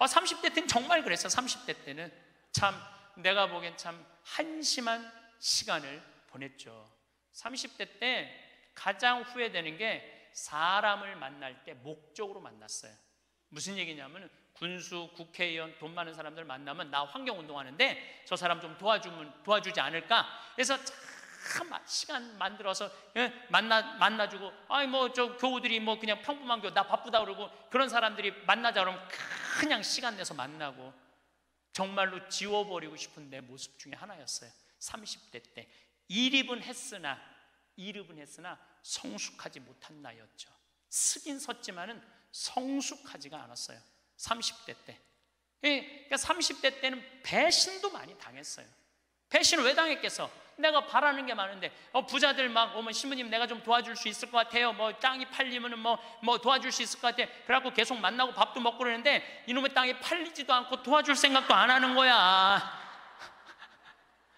A: 30대 때는 정말 그랬어. 30대 때는 참 내가 보기엔 참 한심한 시간을 보냈죠. 30대 때 가장 후회되는 게 사람을 만날 때 목적으로 만났어요. 무슨 얘기냐면 군수, 국회의원, 돈 많은 사람들 만나면 나 환경운동하는데 저 사람 좀 도와주지 않을까? 그래서 참 시간 만들어서 만나주고, 아니 뭐 저 교우들이 뭐 그냥 평범한 교우, 나 바쁘다 그러고 그런 사람들이 만나자 그러면 그냥 시간 내서 만나고, 정말로 지워버리고 싶은 내 모습 중에 하나였어요. 30대 때 일입은 했으나 성숙하지 못한 나이였죠. 쓰긴 섰지만은 성숙하지가 않았어요. 30대 때. 그러니까 30대 때는 배신도 많이 당했어요. 배신을 왜 당했겠어? 내가 바라는 게 많은데, 부자들 막 오면 신부님 내가 좀 도와줄 수 있을 것 같아요. 뭐 땅이 팔리면은 뭐 도와줄 수 있을 것 같아. 그래갖고 계속 만나고 밥도 먹고 그러는데 이놈의 땅이 팔리지도 않고 도와줄 생각도 안 하는 거야.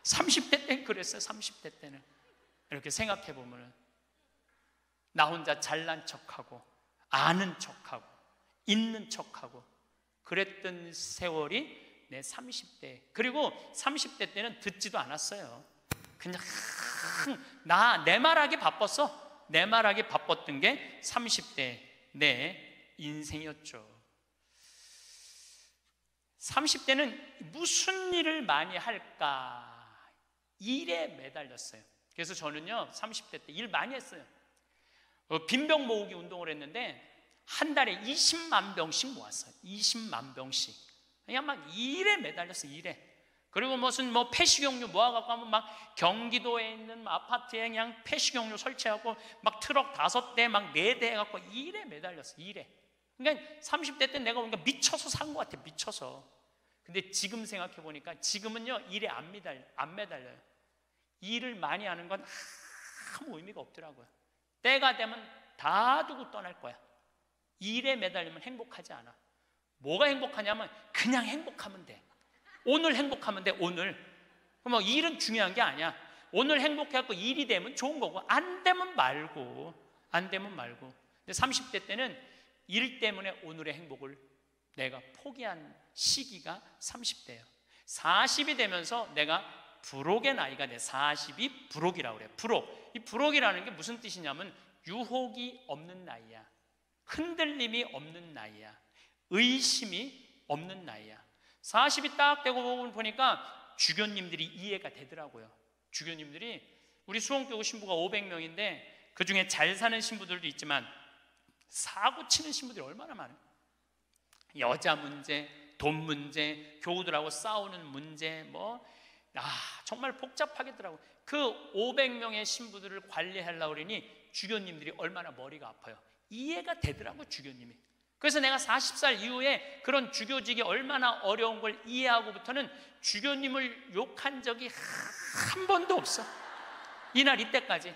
A: 30대 때는 그랬어요. 30대 때는 이렇게 생각해 보면은 나 혼자 잘난 척하고 아는 척하고 있는 척하고 그랬던 세월이 내 30대. 그리고 30대 때는 듣지도 않았어요. 그냥 내 말하기 바빴어. 내 말하기 바빴던 게 30대 내 인생이었죠. 30대는 무슨 일을 많이 할까? 일에 매달렸어요. 그래서 저는요 30대 때 일 많이 했어요. 빈병 모으기 운동을 했는데 한 달에 20만 병씩 모았어요. 20만 병씩. 그냥 막 일에 매달렸어요. 일에. 그리고 무슨 뭐 폐식용유 모아갖고 하면 막 경기도에 있는 아파트에 그냥 폐식용유 설치하고 막 트럭 5대 막 4대 해갖고 일에 매달렸어요. 일에. 그러니까 30대 때 내가 보니까 미쳐서 산 것 같아. 미쳐서. 근데 지금 생각해 보니까 지금은요 일에 안 매달려요. 일을 많이 하는 건 아무 의미가 없더라고요. 때가 되면 다 두고 떠날 거야. 일에 매달리면 행복하지 않아. 뭐가 행복하냐면 그냥 행복하면 돼. 오늘 행복하면 돼. 오늘. 그럼 일은 중요한 게 아니야. 오늘 행복해갖고 일이 되면 좋은 거고 안 되면 말고. 근데 30대 때는 일 때문에 오늘의 행복을 내가 포기한 시기가 30대예요. 40이 되면서 내가 불혹의 나이가 돼. 40이 불혹이라고 그래요. 불혹. 이 불혹이라는 게 무슨 뜻이냐면 유혹이 없는 나이야. 흔들림이 없는 나이야. 의심이 없는 나이야. 40이 딱 되고 보니까 주교님들이 이해가 되더라고요. 주교님들이 우리 수원교구 신부가 500명인데 그 중에 잘 사는 신부들도 있지만 사고 치는 신부들이 얼마나 많아요. 여자 문제, 돈 문제, 교우들하고 싸우는 문제, 정말 복잡하겠더라고요. 그 500명의 신부들을 관리하려고 그러니 주교님들이 얼마나 머리가 아파요. 이해가 되더라고요, 주교님이. 그래서 내가 40살 이후에 그런 주교직이 얼마나 어려운 걸 이해하고부터는 주교님을 욕한 적이 한 번도 없어. 이날 이때까지.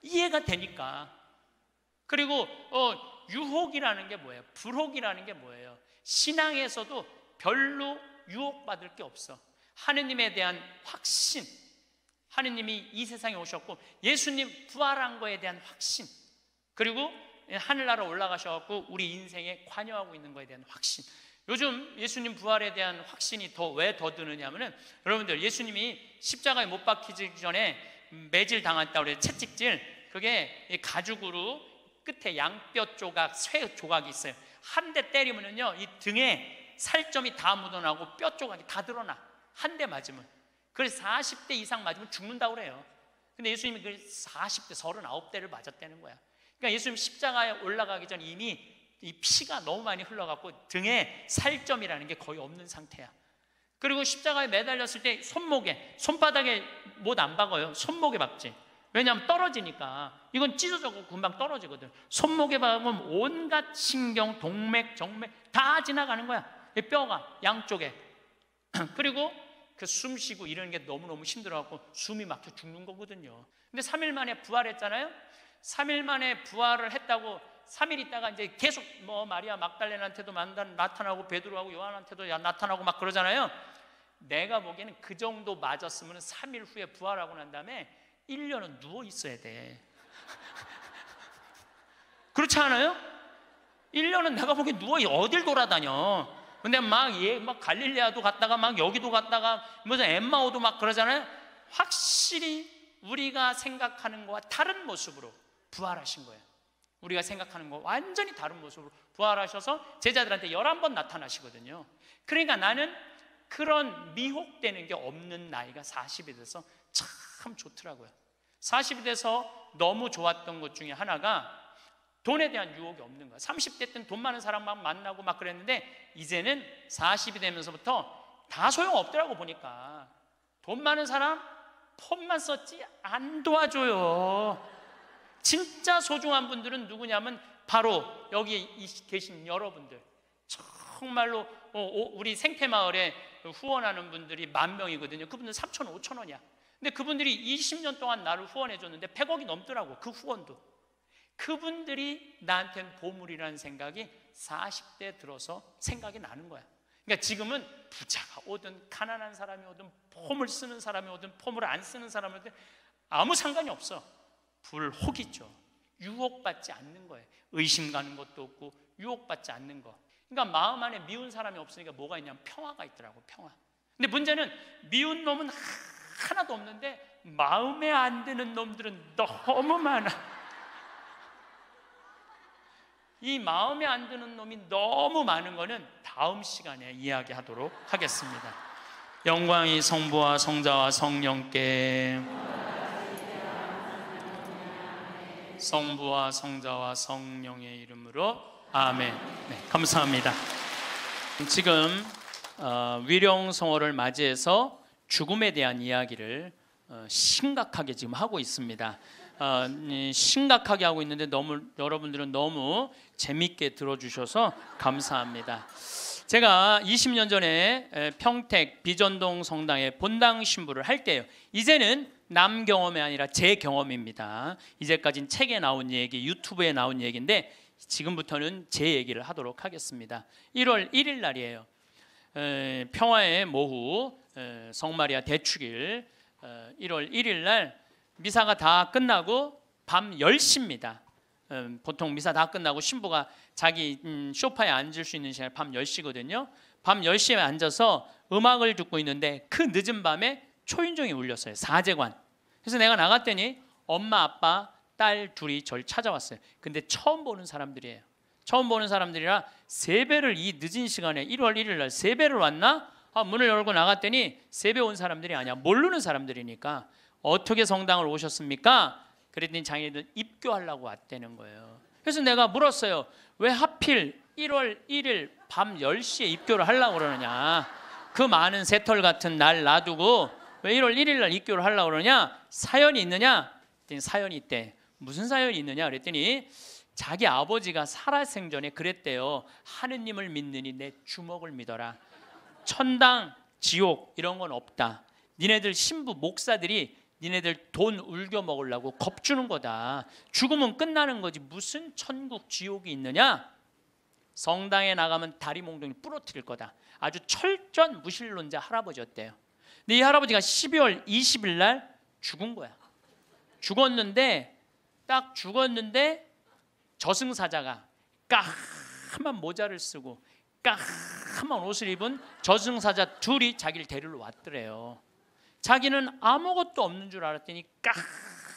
A: 이해가 되니까. 그리고 유혹이라는 게 뭐예요? 불혹이라는 게 뭐예요? 신앙에서도 별로 유혹받을 게 없어. 하느님에 대한 확신, 하느님이 이 세상에 오셨고 예수님 부활한 거에 대한 확신, 그리고 하늘나라 올라가셔서 우리 인생에 관여하고 있는 거에 대한 확신. 요즘 예수님 부활에 대한 확신이 왜 더 드느냐 하면은, 여러분들 예수님이 십자가에 못 박히기 전에 매질 당했다고 그래요. 채찍질. 그게 가죽으로 끝에 양뼈 조각, 쇠 조각이 있어요. 한 대 때리면은요 이 등에 살점이 다 묻어나고 뼈 조각이 다 드러나. 한 대 맞으면. 그래서 40대 이상 맞으면 죽는다고 그래요. 근데 예수님이 그 40대 39대를 맞았다는 거야. 그러니까 예수님 십자가에 올라가기 전 이미 이 피가 너무 많이 흘러갖고 등에 살점이라는 게 거의 없는 상태야. 그리고 십자가에 매달렸을 때 손바닥에 못 안 박아요. 손목에 박지. 왜냐하면 떨어지니까. 이건 찢어져고 금방 떨어지거든. 손목에 박으면 온갖 신경, 동맥, 정맥 다 지나가는 거야. 이 뼈가 양쪽에. 그리고 그 숨 쉬고 이러는 게 너무너무 힘들어갖고 숨이 막혀 죽는 거거든요. 근데 3일 만에 부활했잖아요. 3일 만에 부활을 했다고 3일 있다가 이제 계속 마리아 막달레나한테도 나타나고 베드로하고 요한한테도 나타나고 막 그러잖아요. 내가 보기에는 그 정도 맞았으면 3일 후에 부활하고 난 다음에 1년은 누워 있어야 돼. 그렇지 않아요? 1년은 내가 보기엔 누워 어딜 돌아다녀. 근데 막 갈릴레아도 갔다가 막 여기도 갔다가 무슨 엠마오도 막 그러잖아요. 확실히 우리가 생각하는 것과 다른 모습으로 부활하신 거예요. 우리가 생각하는 거 완전히 다른 모습으로 부활하셔서 제자들한테 11번 나타나시거든요. 그러니까 나는 그런 미혹되는 게 없는 나이가 40이 돼서 참 좋더라고요. 40이 돼서 너무 좋았던 것 중에 하나가 돈에 대한 유혹이 없는 거야. 30대 때는 돈 많은 사람만 만나고 막 그랬는데 이제는 40이 되면서부터 다 소용없더라고. 보니까 돈 많은 사람 폰만 썼지 안 도와줘요. 진짜 소중한 분들은 누구냐면 바로 여기 계신 여러분들. 정말로 우리 생태마을에 후원하는 분들이 10,000명이거든요. 그분들 3,000원, 5,000원이야. 근데 그분들이 20년 동안 나를 후원해 줬는데 100억이 넘더라고. 그 후원도. 그분들이 나한테는 보물이라는 생각이 40대 들어서 생각이 나는 거야. 그러니까 지금은 부자가 오든 가난한 사람이 오든 폼을 쓰는 사람이 오든 폼을 안 쓰는 사람이 오든 아무 상관이 없어. 불혹이죠. 유혹받지 않는 거예요. 의심 가는 것도 없고 유혹받지 않는 거. 그러니까 마음 안에 미운 사람이 없으니까 뭐가 있냐면 평화가 있더라고. 평화. 근데 문제는 미운 놈은 하나도 없는데 마음에 안 드는 놈들은 너무 많아. 이 마음에 안 드는 놈이 너무 많은 거는 다음 시간에 이야기하도록 하겠습니다. 영광이 성부와 성자와 성령께, 성부와 성자와 성령의 이름으로 아멘. 네, 감사합니다. 지금 위령성어를 맞이해서 죽음에 대한 이야기를 심각하게 지금 하고 있습니다. 심각하게 하고 있는데 여러분들은 너무 재밌게 들어주셔서 감사합니다. 제가 20년 전에 평택 비전동 성당에 본당 신부를 할 때요. 이제는 남 경험이 아니라 제 경험입니다. 이제까지는 책에 나온 얘기, 유튜브에 나온 얘기인데 지금부터는 제 얘기를 하도록 하겠습니다. 1월 1일 날이에요. 평화의 모후 성마리아 대축일 1월 1일 날 미사가 다 끝나고 밤 10시입니다. 보통 미사 다 끝나고 신부가 자기 소파에 앉을 수 있는 시간이 밤 10시거든요. 밤 10시에 앉아서 음악을 듣고 있는데 그 늦은 밤에 초인종이 울렸어요. 사제관. 그래서 내가 나갔더니 엄마, 아빠, 딸 둘이 저를 찾아왔어요. 근데 처음 보는 사람들이에요. 처음 보는 사람들이라 세배를 이 늦은 시간에 1월 1일 날 세배를 왔나? 문을 열고 나갔더니 세배 온 사람들이 아니야. 모르는 사람들이니까 어떻게 성당을 오셨습니까? 그랬더니 자기들 입교하려고 왔다는 거예요. 그래서 내가 물었어요. 왜 하필 1월 1일 밤 10시에 입교를 하려고 그러느냐? 그 많은 새털 같은 날 놔두고 왜 1월 1일 날 입교를 하려고 그러냐? 사연이 있느냐? 그랬더니 사연이 있대. 무슨 사연이 있느냐? 그랬더니 자기 아버지가 살아생전에 그랬대요. 하느님을 믿느니 내 주먹을 믿어라. 천당, 지옥 이런 건 없다. 니네들 신부 목사들이 니네들 돈 울겨 먹으려고 겁주는 거다. 죽으면 끝나는 거지 무슨 천국 지옥이 있느냐? 성당에 나가면 다리 몽둥이 부러뜨릴 거다. 아주 철저한 무신론자 할아버지였대요. 근데 이 할아버지가 12월 20일 날 죽은 거야. 죽었는데 딱 죽었는데 저승사자가 까만 모자를 쓰고 까만 옷을 입은 저승사자 둘이 자기를 데리러 왔더래요. 자기는 아무것도 없는 줄 알았더니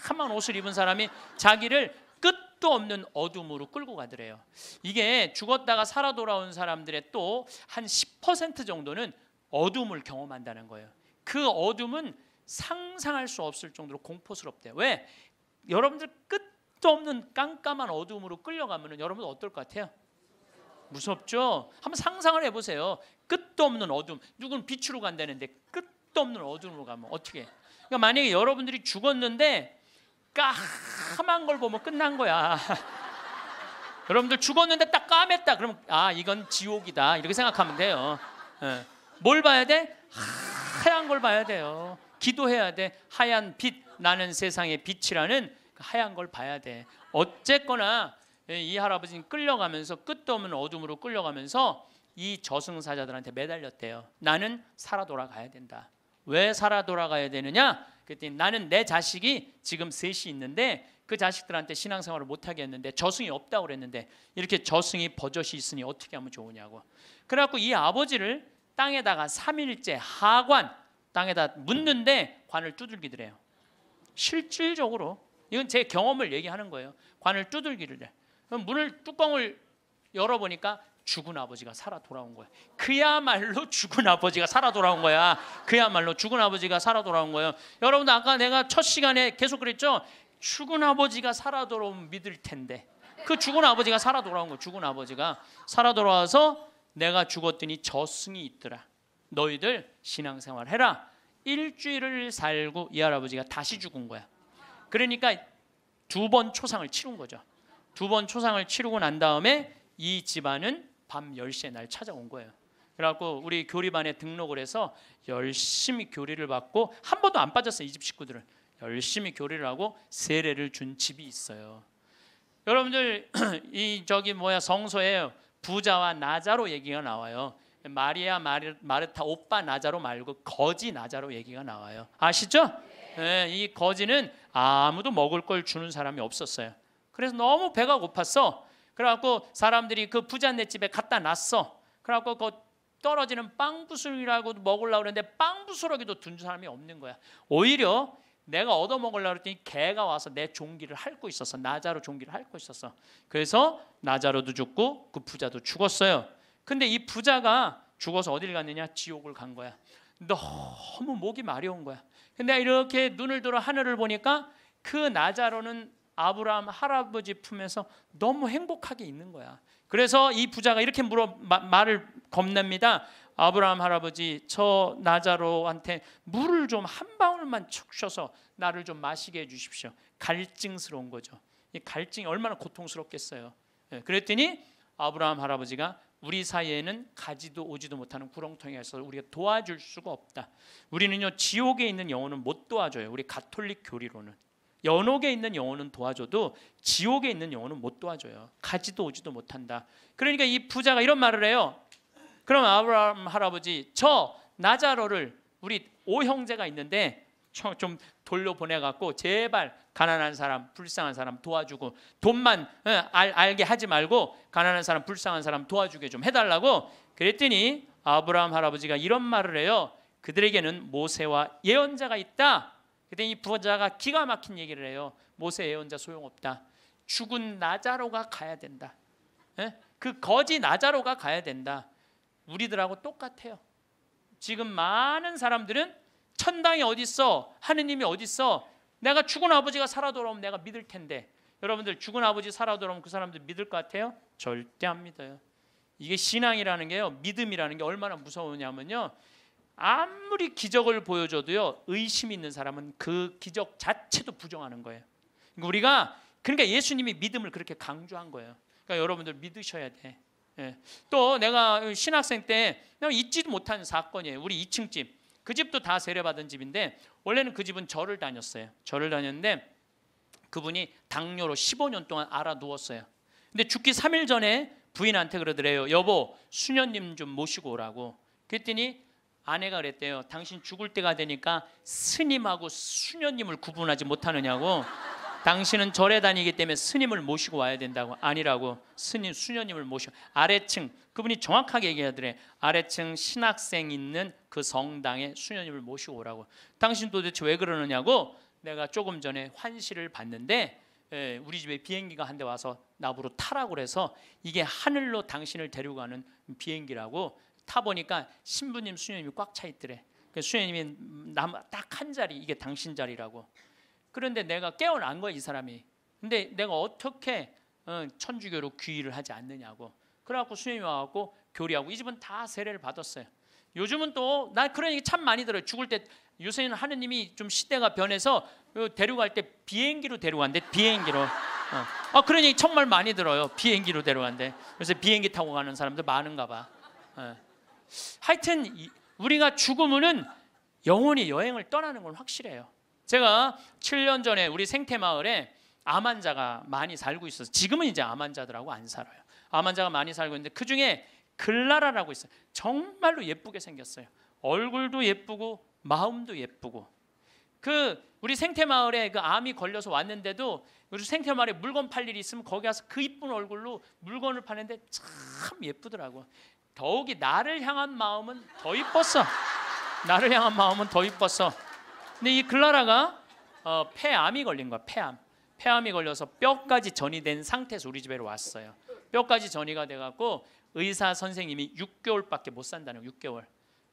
A: 까만 옷을 입은 사람이 자기를 끝도 없는 어둠으로 끌고 가더래요. 이게 죽었다가 살아 돌아온 사람들의 또 한 10% 정도는 어둠을 경험한다는 거예요. 그 어둠은 상상할 수 없을 정도로 공포스럽대요. 왜? 여러분들 끝도 없는 깜깜한 어둠으로 끌려가면 여러분 어떨 것 같아요? 무섭죠? 한번 상상을 해보세요. 끝도 없는 어둠. 누구는 빛으로 간다는데 끝도 없는 어둠으로 가면 어떻게? 그러니까 만약에 여러분들이 죽었는데 까만 걸 보면 끝난 거야. 여러분들 죽었는데 딱 까맸다. 그러면 이건 지옥이다. 이렇게 생각하면 돼요. 뭘 봐야 돼? 하얀 걸 봐야 돼요. 기도해야 돼. 하얀 빛 나는 세상의 빛이라는 하얀 걸 봐야 돼. 어쨌거나 이 할아버지는 끌려가면서 끝도 없는 어둠으로 끌려가면서 이 저승사자들한테 매달렸대요. 나는 살아 돌아가야 된다. 왜 살아 돌아가야 되느냐? 그랬더니 나는 내 자식이 지금 셋이 있는데 그 자식들한테 신앙생활을 못하게 했는데 저승이 없다고 그랬는데 이렇게 저승이 버젓이 있으니 어떻게 하면 좋으냐고. 그래갖고 이 아버지를 땅에다가 3일째 하관 땅에다 묻는데 관을 두들기더래요. 실질적으로 이건 제 경험을 얘기하는 거예요. 관을 두들기를 해. 문을 뚜껑을 열어보니까 죽은 아버지가 살아 돌아온 거야. 그야말로 죽은 아버지가 살아 돌아온 거야. 그야말로 죽은 아버지가 살아 돌아온 거예요. 여러분들 아까 내가 첫 시간에 계속 그랬죠. 죽은 아버지가 살아 돌아오면 믿을 텐데 그 죽은 아버지가 살아 돌아온 거야. 죽은 아버지가 살아 돌아와서 내가 죽었더니 저승이 있더라. 너희들 신앙생활 해라. 일주일을 살고 이 할아버지가 다시 죽은 거야. 그러니까 2번 초상을 치른 거죠. 2번 초상을 치르고 난 다음에 이 집안은 밤 10시에 날 찾아온 거예요. 그래갖고 우리 교리반에 등록을 해서 열심히 교리를 받고 한 번도 안 빠졌어요. 이 집 식구들은 열심히 교리를 하고 세례를 준 집이 있어요. 여러분들 이 성서에 부자와 나자로 얘기가 나와요. 마리아 마르타 오빠 나자로 말고 거지 나자로 얘기가 나와요. 아시죠? 네, 이 거지는 아무도 먹을 걸 주는 사람이 없었어요. 그래서 너무 배가 고팠어. 그래갖고 사람들이 그 부자네 집에 갖다 놨어. 그래갖고 그 떨어지는 빵 부스러기라고 먹으려고 그러는데 빵 부스러기도 둔 사람이 없는 거야. 오히려 내가 얻어 먹으려고 했더니 개가 와서 내 종기를 핥고 있었어. 나자로 종기를 핥고 있었어. 그래서 나자로도 죽고 그 부자도 죽었어요. 근데 이 부자가 죽어서 어딜 갔느냐? 지옥을 간 거야. 너무 목이 마려운 거야. 근데 이렇게 눈을 들어 하늘을 보니까 그 나자로는 아브라함 할아버지 품에서 너무 행복하게 있는 거야. 그래서 이 부자가 이렇게 말을 건넵니다. 아브라함 할아버지, 저 나자로한테 물을 좀 한 방울만 축셔서 나를 좀 마시게 해주십시오. 갈증스러운 거죠. 이 갈증이 얼마나 고통스럽겠어요. 그랬더니 아브라함 할아버지가 우리 사이에는 가지도 오지도 못하는 구렁텅이에서 우리가 도와줄 수가 없다. 우리는요 지옥에 있는 영혼은 못 도와줘요. 우리 가톨릭 교리로는 연옥에 있는 영혼은 도와줘도 지옥에 있는 영혼은 못 도와줘요. 가지도 오지도 못한다. 그러니까 이 부자가 이런 말을 해요. 그럼 아브라함 할아버지, 저 나자로를 우리 5형제가 있는데 좀 돌려보내갖고 제발 가난한 사람, 불쌍한 사람 도와주고 돈만 알게 하지 말고 가난한 사람, 불쌍한 사람 도와주게 좀 해달라고. 그랬더니 아브라함 할아버지가 이런 말을 해요. 그들에게는 모세와 예언자가 있다. 그때 이 부자가 기가 막힌 얘기를 해요. 모세 예언자 소용없다. 죽은 나자로가 가야 된다. 그 거지 나자로가 가야 된다. 우리들하고 똑같아요. 지금 많은 사람들은 천당이 어딨어? 하느님이 어딨어? 내가 죽은 아버지가 살아 돌아오면 내가 믿을 텐데. 여러분들 죽은 아버지 살아 돌아오면 그 사람들 믿을 것 같아요? 절대 안 믿어요. 이게 신앙이라는 게요, 믿음이라는 게 얼마나 무서우냐면요, 아무리 기적을 보여줘도요 의심이 있는 사람은 그 기적 자체도 부정하는 거예요. 그러니까 예수님이 믿음을 그렇게 강조한 거예요. 그러니까 여러분들 믿으셔야 돼. 또 내가 신학생 때 잊지도 못하는 사건이에요. 우리 2층 집, 그 집도 다 세례받은 집인데 원래는 그 집은 절을 다녔어요. 절을 다녔는데 그분이 당뇨로 15년 동안 알아 누웠어요. 근데 죽기 3일 전에 부인한테 그러더래요. 여보, 수녀님 좀 모시고 오라고. 그랬더니 아내가 그랬대요. 당신 죽을 때가 되니까 스님하고 수녀님을 구분하지 못하느냐고. 당신은 절에 다니기 때문에 스님을 모시고 와야 된다고. 아니라고. 수녀님을 모시고. 아래층, 그분이 정확하게 얘기하더래. 아래층 신학생 있는 그 성당에 수녀님을 모시고 오라고. 당신 도대체 왜 그러느냐고. 내가 조금 전에 환시를 봤는데 우리 집에 비행기가 한 대 와서 나보러 타라고 그래서 이게 하늘로 당신을 데리고 가는 비행기라고. 타보니까 신부님, 수녀님이 꽉 차 있더래. 수녀님이 딱 한 자리, 이게 당신 자리라고. 그런데 내가 깨어난 거야, 이 사람이. 근데 내가 어떻게 천주교로 귀의를 하지 않느냐고. 그래갖고 수녀님이 와갖고 교리하고 이 집은 다 세례를 받았어요. 요즘은 또 나 그런 얘기 참 많이 들어요. 죽을 때 요새는 하느님이 좀 시대가 변해서 데려갈 때 비행기로 데려간대. 비행기로. 그런 얘기 정말 많이 들어요. 비행기로 데려간대. 그래서 비행기 타고 가는 사람들 많은가 봐. 하여튼 우리가 죽으면은 영혼이 여행을 떠나는 건 확실해요. 제가 7년 전에 우리 생태마을에 암 환자가 많이 살고 있어서 지금은 이제 암 환자들하고 안 살아요. 암 환자가 많이 살고 있는데 그 중에 글라라라고 있어요. 정말로 예쁘게 생겼어요. 얼굴도 예쁘고 마음도 예쁘고. 우리 생태마을에 그 암이 걸려서 왔는데도 우리 생태마을에 물건 팔 일이 있으면 거기 가서 그 이쁜 얼굴로 물건을 파는데 참 예쁘더라고. 더욱이 나를 향한 마음은 더 이뻤어. 나를 향한 마음은 더 이뻤어. 근데 이 글라라가 폐암이 걸린 거야. 폐암이 걸려서 뼈까지 전이 된 상태에서 우리 집에 왔어요. 뼈까지 전이가 돼갖고 의사 선생님이 6개월밖에 못 산다는 거예요. 6개월.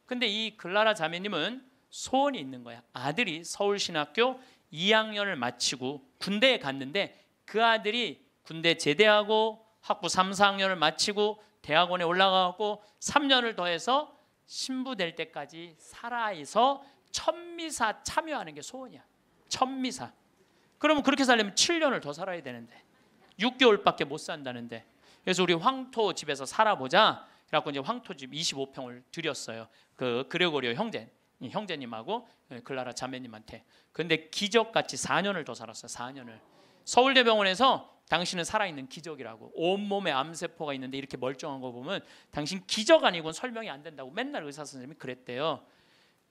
A: 근데 이 글라라 자매님은 소원이 있는 거야. 아들이 서울신학교 2학년을 마치고 군대에 갔는데 그 아들이 군대 제대하고 학부 3, 4학년을 마치고 대학원에 올라가고 3년을 더해서 신부 될 때까지 살아서 천미사 참여하는 게 소원이야. 천미사. 그러면 그렇게 살려면 7년을 더 살아야 되는데 6개월밖에 못 산다는데, 그래서 우리 황토 집에서 살아보자. 그래갖고 이제 황토 집 25평을 드렸어요. 그 그레고리오 형제님하고 글라라 자매님한테. 근데 기적같이 4년을 더 살았어요. 4년을. 서울대병원에서 당신은 살아있는 기적이라고, 온몸에 암세포가 있는데 이렇게 멀쩡한 거 보면 당신 기적 아니고는 설명이 안 된다고 맨날 의사 선생님이 그랬대요.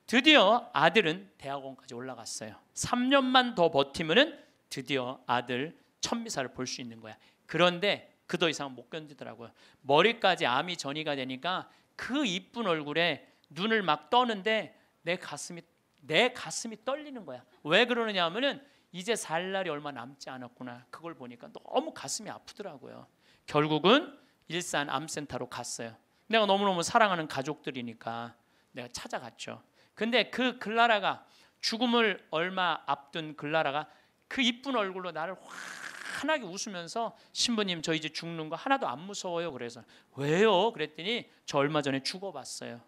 A: 드디어 아들은 대학원까지 올라갔어요. 3년만 더 버티면은 드디어 아들 천미사를 볼 수 있는 거야. 그런데 그 더 이상은 못 견디더라고요. 머리까지 암이 전이가 되니까 그 이쁜 얼굴에 눈을 막 떠는데 내 가슴이 떨리는 거야. 왜 그러느냐 하면은 이제 살 날이 얼마 남지 않았구나. 그걸 보니까 너무 가슴이 아프더라고요. 결국은 일산 암센터로 갔어요. 내가 너무너무 사랑하는 가족들이니까 내가 찾아갔죠. 근데 그 글라라가, 죽음을 얼마 앞둔 글라라가 그 이쁜 얼굴로 나를 환하게 웃으면서 신부님 저 이제 죽는 거 하나도 안 무서워요. 그래서 왜요? 그랬더니 저 얼마 전에 죽어봤어요.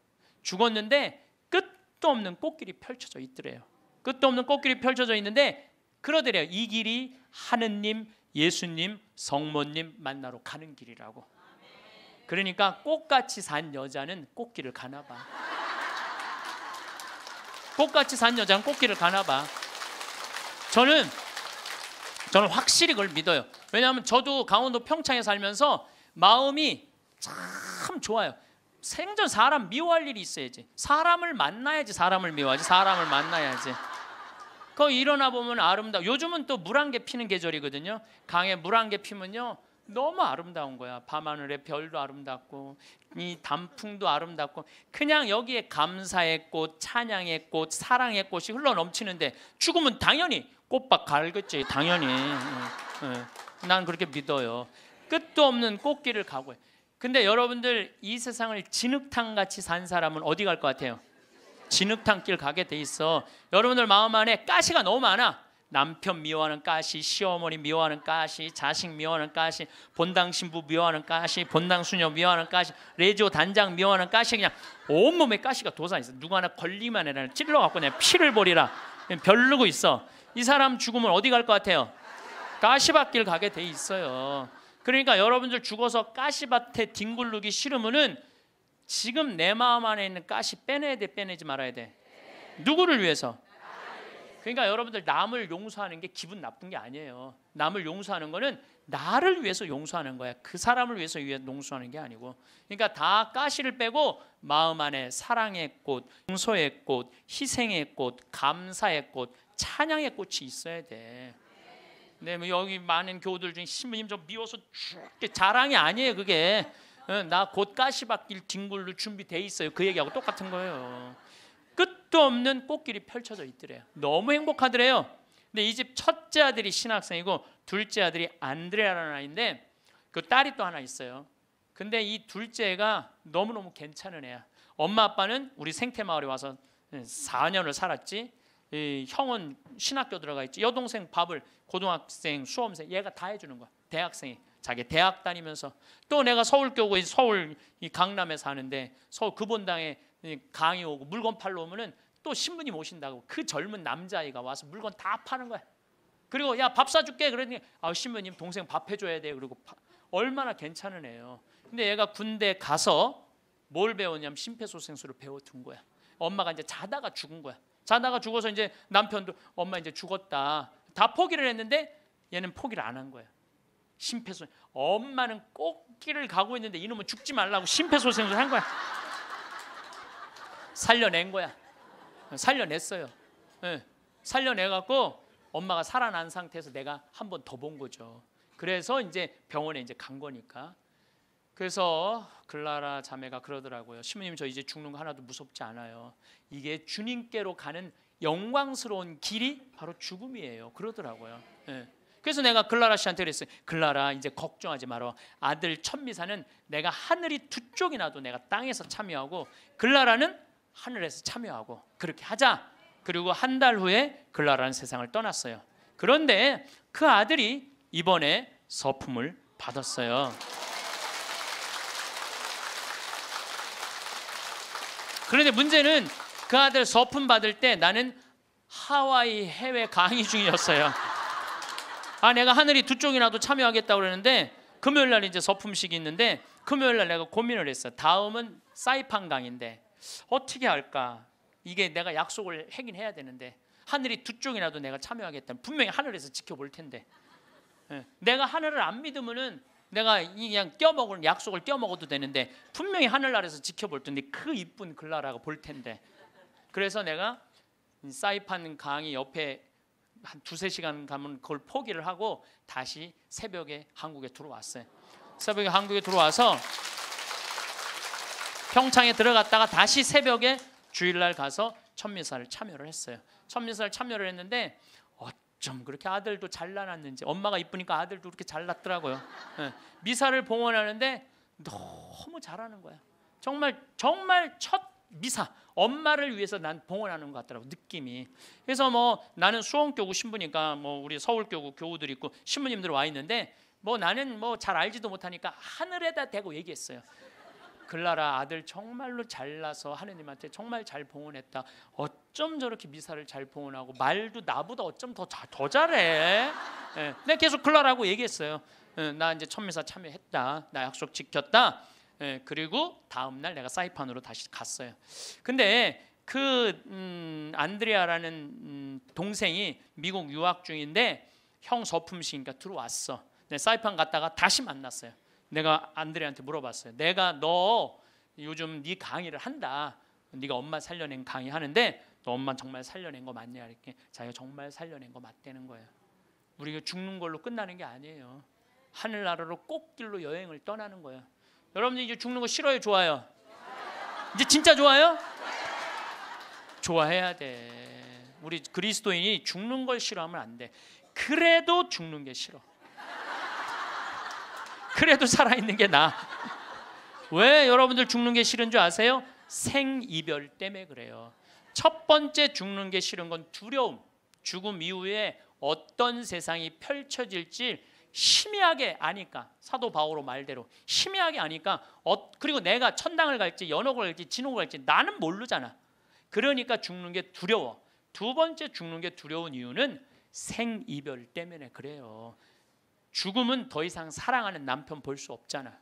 A: 죽었는데 끝도 없는 꽃길이 펼쳐져 있더래요. 끝도 없는 꽃길이 펼쳐져 있는데 그러더래요. 이 길이 하느님, 예수님, 성모님 만나러 가는 길이라고. 그러니까 꽃같이 산 여자는 꽃길을 가나 봐. 꽃같이 산 여자는 꽃길을 가나 봐. 저는 확실히 그걸 믿어요. 왜냐하면 저도 강원도 평창에 살면서 마음이 참 좋아요. 생전 사람 미워할 일이 있어야지. 사람을 만나야지 사람을 미워하지. 사람을 만나야지. 거기 일어나 보면 아름다워. 요즘은 또 물안개 피는 계절이거든요. 강에 물안개 피면요 너무 아름다운 거야. 밤하늘의 별도 아름답고 이 단풍도 아름답고, 그냥 여기에 감사의 꽃, 찬양의 꽃, 사랑의 꽃이 흘러 넘치는데 죽으면 당연히 꽃밭 갈겠지. 당연히. 난 그렇게 믿어요. 끝도 없는 꽃길을 가고. 근데 여러분들 이 세상을 진흙탕같이 산 사람은 어디 갈 것 같아요? 진흙탕 길 가게 돼 있어. 여러분들 마음 안에 가시가 너무 많아. 남편 미워하는 가시, 시어머니 미워하는 가시, 자식 미워하는 가시, 본당 신부 미워하는 가시, 본당 수녀 미워하는 가시, 레지오 단장 미워하는 가시, 그냥 온몸에 가시가 돋아 있어. 누구 하나 걸리만 해라 찔러갖고 그냥 피를 버리라 별르고 있어. 이 사람 죽으면 어디 갈 것 같아요? 가시밭길 가게 돼 있어요. 그러니까 여러분들 죽어서 가시밭에 뒹굴르기 싫으면은 지금 내 마음 안에 있는 가시 빼내야 돼, 빼내지 말아야 돼? 누구를 위해서? 그러니까 여러분들 남을 용서하는 게 기분 나쁜 게 아니에요. 남을 용서하는 거는 나를 위해서 용서하는 거야. 그 사람을 위해서 용서하는 게 아니고. 그러니까 다 가시를 빼고 마음 안에 사랑의 꽃, 용서의 꽃, 희생의 꽃, 감사의 꽃, 찬양의 꽃이 있어야 돼. 근데 뭐 여기 많은 교우들 중에 신부님 좀 미워서 죽게 자랑이 아니에요. 그게 나 곧 가시밭길 뒹굴로 준비돼 있어요. 그 얘기하고 똑같은 거예요. 끝도 없는 꽃길이 펼쳐져 있더래요. 너무 행복하더래요. 근데 이 집 첫째 아들이 신학생이고 둘째 아들이 안드레아라는 아이인데 그 딸이 또 하나 있어요. 근데 이 둘째가 너무너무 괜찮은 애야. 엄마 아빠는 우리 생태마을에 와서 4년을 살았지. 이 형은 신학교 들어가 있지. 여동생 밥을 고등학생, 수험생 얘가 다 해주는 거야. 대학생이 자기 대학 다니면서. 또 내가 서울교구 서울 이 강남에 사는데 서울 금본당에 강의 오고 물건 팔러 오면은 또 신부님 오신다고 그 젊은 남자아이가 와서 물건 다 파는 거야. 그리고 야 밥 사줄게 그러더니 신부님 동생 밥 해줘야 돼. 그리고 얼마나 괜찮은 애요. 근데 얘가 군대 가서 뭘 배웠냐면 심폐소생술을 배워둔 거야. 엄마가 이제 자다가 죽은 거야. 자다가 죽어서 이제 남편도 엄마 이제 죽었다 다 포기를 했는데 얘는 포기를 안 한 거야. 심폐소생. 엄마는 꽃길을 가고 있는데 이놈은 죽지 말라고 심폐소생술 한 거야. 살려낸 거야. 살려냈어요. 네. 살려내갖고 엄마가 살아난 상태에서 내가 한 번 더 본 거죠. 그래서 이제 병원에 이제 간 거니까. 그래서 글라라 자매가 그러더라고요. 신부님 저 이제 죽는 거 하나도 무섭지 않아요. 이게 주님께로 가는 영광스러운 길이 바로 죽음이에요. 그러더라고요. 네. 그래서 내가 글라라 씨한테 그랬어요. 글라라, 이제 걱정하지 마라. 아들 천미사는 내가 하늘이 두 쪽이 나도 내가 땅에서 참여하고 글라라는 하늘에서 참여하고 그렇게 하자. 그리고 한 달 후에 글라라는 세상을 떠났어요. 그런데 그 아들이 이번에 서품을 받았어요. 그런데 문제는 그 아들 서품 받을 때 나는 하와이 해외 강의 중이었어요. 내가 하늘이 두 쪽이나도 참여하겠다고 그러는데 금요일 날 이제 서품식이 있는데 금요일 날 내가 고민을 했어요. 다음은 사이판 강의인데 어떻게 할까? 이게 내가 약속을 하긴 해야 되는데 하늘이 두 쪽이나도 내가 참여하겠다. 분명히 하늘에서 지켜볼 텐데 내가 하늘을 안 믿으면은 내가 그냥 떼어먹을 약속을 떼어먹어도 되는데 분명히 하늘나라에서 지켜볼 텐데 그 이쁜 글라라가 볼 텐데 그래서 내가 사이판 강의 옆에 한 두세 시간 가면 그걸 포기를 하고 다시 새벽에 한국에 들어왔어요. 새벽에 한국에 들어와서 평창에 들어갔다가 다시 새벽에 주일날 가서 천미사를 참여를 했어요. 천미사를 참여를 했는데 어쩜 그렇게 아들도 잘 낳았는지 엄마가 이쁘니까 아들도 그렇게 잘 낳더라고요. 미사를 봉헌하는데 너무 잘하는 거야. 정말 첫 미사 엄마를 위해서 난 봉헌하는 것 같더라고 느낌이. 그래서 뭐 나는 수원교구 신부니까 뭐 우리 서울교구 교우들 있고 신부님들 와 있는데 뭐 나는 뭐 잘 알지도 못하니까 하늘에다 대고 얘기했어요. 글라라 아들 정말로 잘나서 하느님한테 정말 잘 봉헌했다. 어쩜 저렇게 미사를 잘 봉헌하고 말도 나보다 어쩜 더 잘해. 내가 계속 글라라고 얘기했어요. 나 이제 천미사 참여했다. 나 약속 지켰다. 그리고 다음 날 내가 사이판으로 다시 갔어요. 근데 그 안드레아라는 동생이 미국 유학 중인데 형 서품식이니까 들어왔어. 사이판 갔다가 다시 만났어요. 내가 안드레한테 물어봤어요. 내가 너 요즘 네 강의를 한다. 네가 엄마 살려낸 강의 하는데 너 엄마 정말 살려낸 거 맞냐? 이렇게 자기가 정말 살려낸 거 맞다는 거예요. 우리가 죽는 걸로 끝나는 게 아니에요. 하늘나라로 꽃길로 여행을 떠나는 거예요. 여러분들 이제 죽는 거 싫어요? 좋아요? 이제 진짜 좋아요? 좋아해야 돼. 우리 그리스도인이 죽는 걸 싫어하면 안 돼. 그래도 죽는 게 싫어. 그래도 살아있는 게 나아. 왜 여러분들 죽는 게 싫은 줄 아세요? 생이별 때문에 그래요. 첫 번째 죽는 게 싫은 건 두려움. 죽음 이후에 어떤 세상이 펼쳐질지 희미하게 아니까. 사도 바오로 말대로 희미하게 아니까 그리고 내가 천당을 갈지 연옥을 갈지 진옥을 갈지 나는 모르잖아. 그러니까 죽는 게 두려워. 두 번째 죽는 게 두려운 이유는 생이별 때문에 그래요. 죽음은 더 이상 사랑하는 남편 볼 수 없잖아.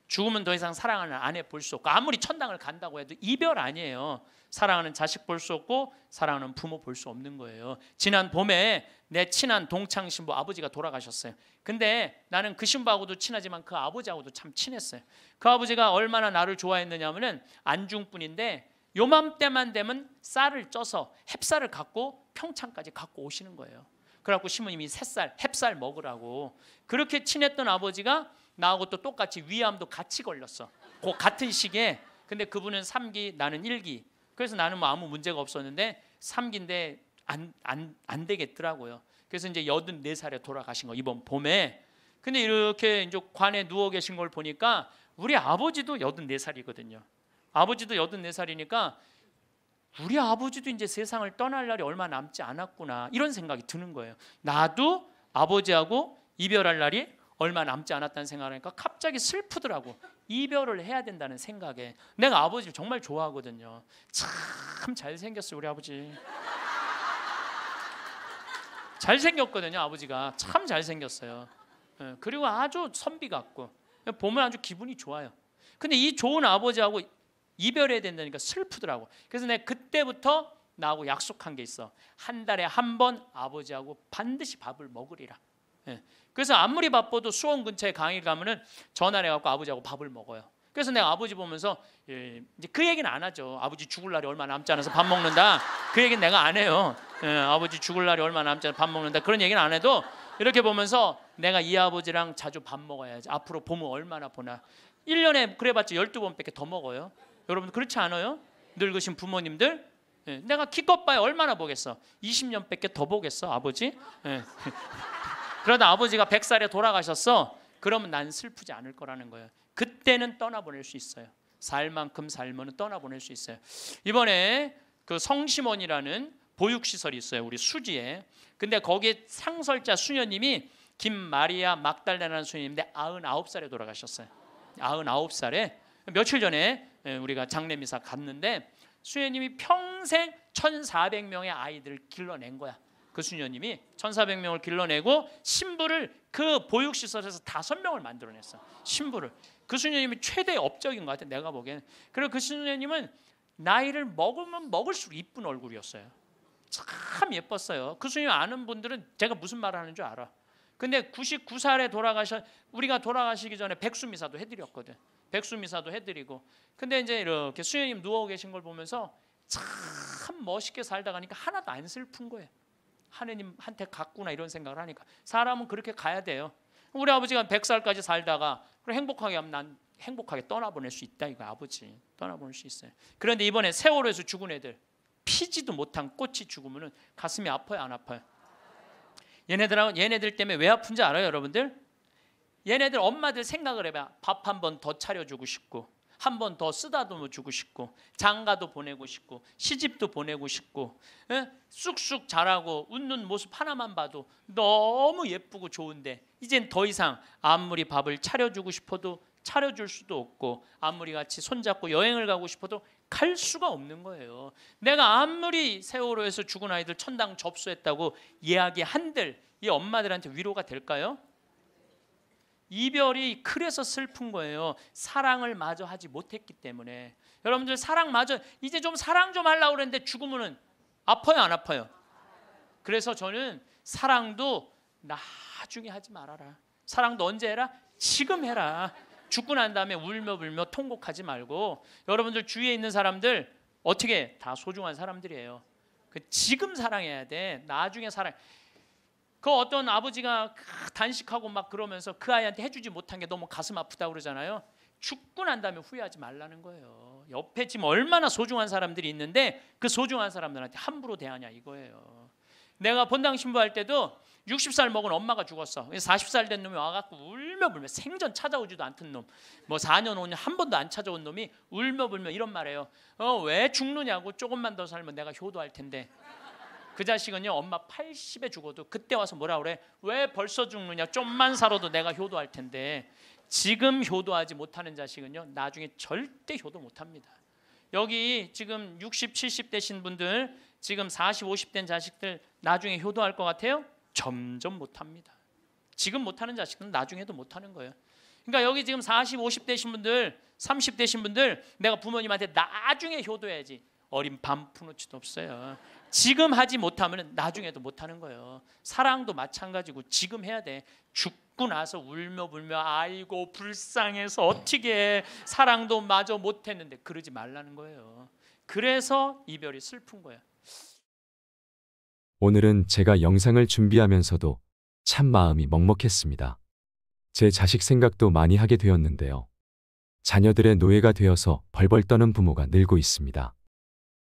A: 죽음은 더 이상 사랑하는 아내 볼 수 없고 아무리 천당을 간다고 해도 이별 아니에요. 사랑하는 자식 볼 수 없고 사랑하는 부모 볼 수 없는 거예요. 지난 봄에 내 친한 동창 신부 아버지가 돌아가셨어요. 근데 나는 그 신부하고도 친하지만 그 아버지하고도 참 친했어요. 그 아버지가 얼마나 나를 좋아했느냐면은 안중분인데 요맘때만 되면 쌀을 쪄서 햅쌀을 갖고 평창까지 갖고 오시는 거예요. 그래갖고 신부님이 새쌀, 햅쌀 먹으라고. 그렇게 친했던 아버지가 나하고 또 똑같이 위암도 같이 걸렸어. 그 같은 시기에. 근데 그분은 3기, 나는 1기. 그래서 나는 뭐 아무 문제가 없었는데 3기인데 안 되겠더라고요. 그래서 이제 84살에 돌아가신 거 이번 봄에. 근데 이렇게 이제 관에 누워 계신 걸 보니까 우리 아버지도 84살이거든요. 아버지도 84살이니까 우리 아버지도 이제 세상을 떠날 날이 얼마 남지 않았구나 이런 생각이 드는 거예요. 나도 아버지하고 이별할 날이 얼마 남지 않았다는 생각을 하니까 갑자기 슬프더라고. 이별을 해야 된다는 생각에. 내가 아버지를 정말 좋아하거든요. 참 잘생겼어요 우리 아버지. 잘생겼거든요 아버지가. 참 잘생겼어요. 그리고 아주 선비 같고 보면 아주 기분이 좋아요. 근데 이 좋은 아버지하고 이별해야 된다니까 슬프더라고. 그래서 내가 그때부터 나하고 약속한 게 있어. 한 달에 한 번 아버지하고 반드시 밥을 먹으리라. 그래서 아무리 바빠도 수원 근처에 강의 가면은 전화를 해갖고 아버지하고 밥을 먹어요. 그래서 내가 아버지 보면서 이제 그 얘기는 안 하죠. 아버지 죽을 날이 얼마 남지 않아서 밥 먹는다. 그 얘기는 내가 안 해요. 아버지 죽을 날이 얼마 남지 않아서 밥 먹는다. 그런 얘기는 안 해도 이렇게 보면서 내가 이 아버지랑 자주 밥 먹어야지. 앞으로 보면 얼마나 보나. 1년에 그래봤자 12번밖에 더 먹어요. 여러분 그렇지 않아요? 늙으신 부모님들 내가 기껏 봐야 얼마나 보겠어. 20년밖에 더 보겠어 아버지. 그러다 아버지가 100살에 돌아가셨어. 그러면 난 슬프지 않을 거라는 거예요. 그때는 떠나보낼 수 있어요. 살 만큼 살면은 떠나보낼 수 있어요. 이번에 그 성심원이라는 보육시설이 있어요. 우리 수지에. 근데 거기에 상설자 수녀님이 김마리아 막달레나라는 수녀님인데 99살에 돌아가셨어요. 99살에. 며칠 전에 우리가 장례미사 갔는데 수녀님이 평생 1400명의 아이들을 길러낸 거야. 그 수녀님이 1400명을 길러내고 신부를 그 보육시설에서 5명을 만들어냈어. 신부를. 그 수녀님이 최대 업적인 것 같아, 내가 보기에는. 그리고 그 수녀님은 나이를 먹으면 먹을수록 이쁜 얼굴이었어요. 참 예뻤어요. 그 수녀님 아는 분들은 제가 무슨 말을 하는 줄 알아. 근데 99살에 우리가 돌아가시기 전에 백수미사도 해드렸거든. 백수미사도 해드리고. 근데 이제 이렇게 수녀님 누워 계신 걸 보면서 참 멋있게 살다 가니까 하나도 안 슬픈 거예요. 하느님한테 갔구나 이런 생각을 하니까. 사람은 그렇게 가야 돼요. 우리 아버지가 100살까지 살다가 행복하게 하면 난 행복하게 떠나보낼 수 있다 이거. 아버지 떠나보낼 수 있어요. 그런데 이번에 세월호에서 죽은 애들, 피지도 못한 꽃이 죽으면 가슴이 아파요, 안 아파요? 얘네들 때문에 왜 아픈지 알아요, 여러분들? 얘네들 엄마들 생각을 해봐. 밥 한 번 더 차려주고 싶고, 한 번 더 쓰다듬어 주고 싶고, 장가도 보내고 싶고, 시집도 보내고 싶고, 쑥쑥 자라고 웃는 모습 하나만 봐도 너무 예쁘고 좋은데 이젠 더 이상 아무리 밥을 차려주고 싶어도 차려줄 수도 없고, 아무리 같이 손잡고 여행을 가고 싶어도 갈 수가 없는 거예요. 내가 아무리 세월호에서 죽은 아이들 천당 접수했다고 이야기한들 이 엄마들한테 위로가 될까요? 이별이 그래서 슬픈 거예요. 사랑을 마저 하지 못했기 때문에. 여러분들 사랑 마저, 이제 좀 사랑 좀 하려고 그랬는데 죽으면 아파요, 안 아파요? 그래서 저는 사랑도 나중에 하지 말아라. 사랑도 언제 해라? 지금 해라. 죽고 난 다음에 울며 불며 통곡하지 말고. 여러분들 주위에 있는 사람들 어떻게 다 소중한 사람들이에요. 지금 사랑해야 돼. 나중에 사랑. 그 어떤 아버지가 단식하고 막 그러면서 그 아이한테 해주지 못한 게 너무 가슴 아프다고 그러잖아요. 죽고 난 다음에 후회하지 말라는 거예요. 옆에 지금 얼마나 소중한 사람들이 있는데 그 소중한 사람들한테 함부로 대하냐 이거예요. 내가 본당 신부할 때도 60살 먹은 엄마가 죽었어. 40살 된 놈이 와갖고 울며 불며, 생전 찾아오지도 않던 놈, 뭐 4년 5년 한 번도 안 찾아온 놈이 울며 불며 이런 말해요. 왜 죽느냐고. 조금만 더 살면 내가 효도할 텐데. 그 자식은요, 엄마 80에 죽어도 그때 와서 뭐라 그래? 왜 벌써 죽느냐? 좀만 살아도 내가 효도할 텐데. 지금 효도하지 못하는 자식은요, 나중에 절대 효도 못합니다. 여기 지금 60, 70 되신 분들, 지금 40, 50 된 자식들 나중에 효도할 것 같아요? 점점 못합니다. 지금 못하는 자식은 나중에도 못하는 거예요. 그러니까 여기 지금 40, 50 되신 분들, 30 되신 분들, 내가 부모님한테 나중에 효도해야지. 어린 반푼어치도 없어요. 지금 하지 못하면 나중에도 못하는 거예요. 사랑도 마찬가지고 지금 해야 돼. 죽고 나서 울며 불며 아이고 불쌍해서 어떻게 해. 사랑도 마저 못했는데 그러지 말라는 거예요. 그래서 이별이 슬픈 거예요.
B: 오늘은 제가 영상을 준비하면서도 참 마음이 먹먹했습니다. 제 자식 생각도 많이 하게 되었는데요. 자녀들의 노예가 되어서 벌벌 떠는 부모가 늘고 있습니다.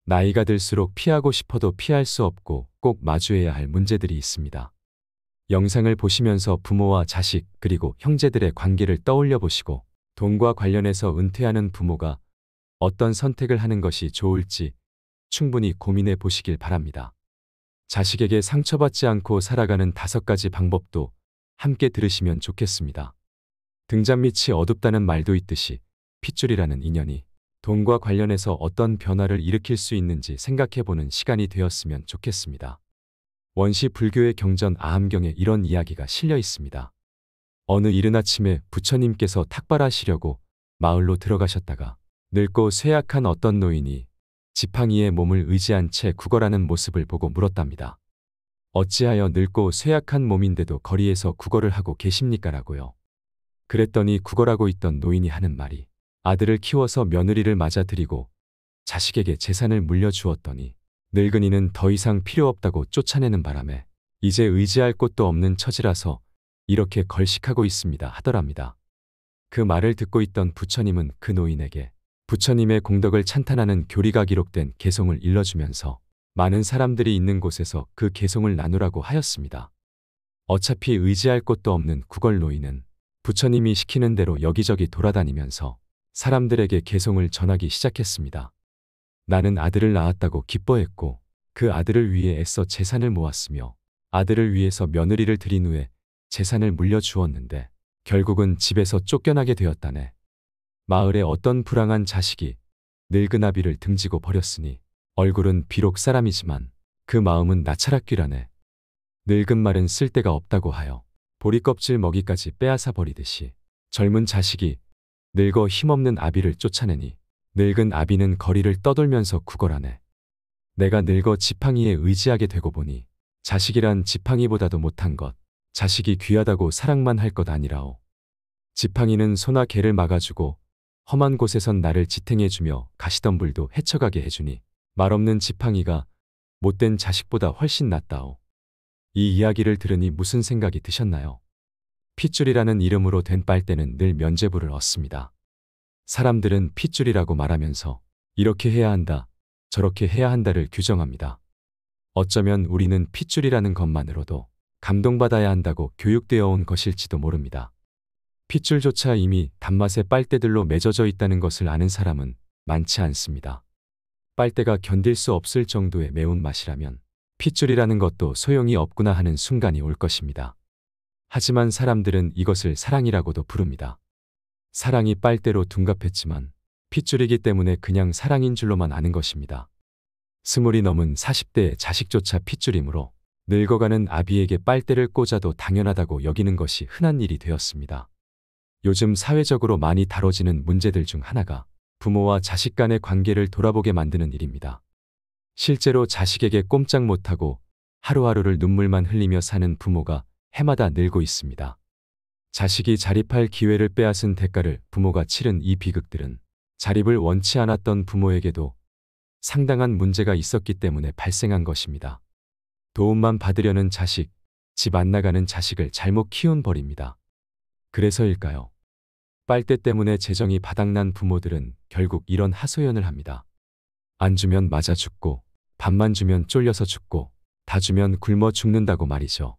B: 나이가 들수록 피하고 싶어도 피할 수 없고 꼭 마주해야 할 문제들이 있습니다. 영상을 보시면서 부모와 자식 그리고 형제들의 관계를 떠올려 보시고 돈과 관련해서 은퇴하는 부모가 어떤 선택을 하는 것이 좋을지 충분히 고민해 보시길 바랍니다. 자식에게 상처받지 않고 살아가는 5가지 방법도 함께 들으시면 좋겠습니다. 등잔 밑이 어둡다는 말도 있듯이 핏줄이라는 인연이 돈과 관련해서 어떤 변화를 일으킬 수 있는지 생각해보는 시간이 되었으면 좋겠습니다. 원시 불교의 경전 아함경에 이런 이야기가 실려 있습니다. 어느 이른 아침에 부처님께서 탁발하시려고 마을로 들어가셨다가 늙고 쇠약한 어떤 노인이 지팡이에 몸을 의지한 채 구걸하는 모습을 보고 물었답니다. 어찌하여 늙고 쇠약한 몸인데도 거리에서 구걸을 하고 계십니까? 라고요. 그랬더니 구걸하고 있던 노인이 하는 말이 아들을 키워서 며느리를 맞아들이고 자식에게 재산을 물려주었더니 늙은이는 더 이상 필요 없다고 쫓아내는 바람에 이제 의지할 곳도 없는 처지라서 이렇게 걸식하고 있습니다 하더랍니다. 그 말을 듣고 있던 부처님은 그 노인에게 부처님의 공덕을 찬탄하는 교리가 기록된 개송을 일러주면서 많은 사람들이 있는 곳에서 그 개송을 나누라고 하였습니다. 어차피 의지할 곳도 없는 구걸 노인은 부처님이 시키는 대로 여기저기 돌아다니면서 사람들에게 개송을 전하기 시작했습니다. 나는 아들을 낳았다고 기뻐했고 그 아들을 위해 애써 재산을 모았으며 아들을 위해서 며느리를 들인 후에 재산을 물려주었는데 결국은 집에서 쫓겨나게 되었다네. 마을에 어떤 불황한 자식이 늙은 아비를 등지고 버렸으니 얼굴은 비록 사람이지만 그 마음은 나차락귀라네. 늙은 말은 쓸데가 없다고 하여 보리껍질 먹이까지 빼앗아 버리듯이 젊은 자식이 늙어 힘없는 아비를 쫓아내니 늙은 아비는 거리를 떠돌면서 구걸하네. 내가 늙어 지팡이에 의지하게 되고 보니 자식이란 지팡이보다도 못한 것, 자식이 귀하다고 사랑만 할 것 아니라오. 지팡이는 소나 개를 막아주고 험한 곳에선 나를 지탱해주며 가시덤불도 헤쳐가게 해주니 말없는 지팡이가 못된 자식보다 훨씬 낫다오. 이 이야기를 들으니 무슨 생각이 드셨나요? 핏줄이라는 이름으로 된 빨대는 늘 면죄부를 얻습니다. 사람들은 핏줄이라고 말하면서 이렇게 해야 한다, 저렇게 해야 한다를 규정합니다. 어쩌면 우리는 핏줄이라는 것만으로도 감동받아야 한다고 교육되어 온 것일지도 모릅니다. 핏줄조차 이미 단맛의 빨대들로 맺어져 있다는 것을 아는 사람은 많지 않습니다. 빨대가 견딜 수 없을 정도의 매운맛이라면 핏줄이라는 것도 소용이 없구나 하는 순간이 올 것입니다. 하지만 사람들은 이것을 사랑이라고도 부릅니다. 사랑이 빨대로 둔갑했지만 핏줄이기 때문에 그냥 사랑인 줄로만 아는 것입니다. 20이 넘은 40대의 자식조차 핏줄이므로 늙어가는 아비에게 빨대를 꽂아도 당연하다고 여기는 것이 흔한 일이 되었습니다. 요즘 사회적으로 많이 다뤄지는 문제들 중 하나가 부모와 자식 간의 관계를 돌아보게 만드는 일입니다. 실제로 자식에게 꼼짝 못하고 하루하루를 눈물만 흘리며 사는 부모가 해마다 늘고 있습니다. 자식이 자립할 기회를 빼앗은 대가를 부모가 치른 이 비극들은 자립을 원치 않았던 부모에게도 상당한 문제가 있었기 때문에 발생한 것입니다. 도움만 받으려는 자식, 집 안 나가는 자식을 잘못 키운 벌입니다. 그래서일까요? 빨대 때문에 재정이 바닥난 부모들은 결국 이런 하소연을 합니다. 안 주면 맞아 죽고, 밥만 주면 쫄려서 죽고, 다 주면 굶어 죽는다고 말이죠.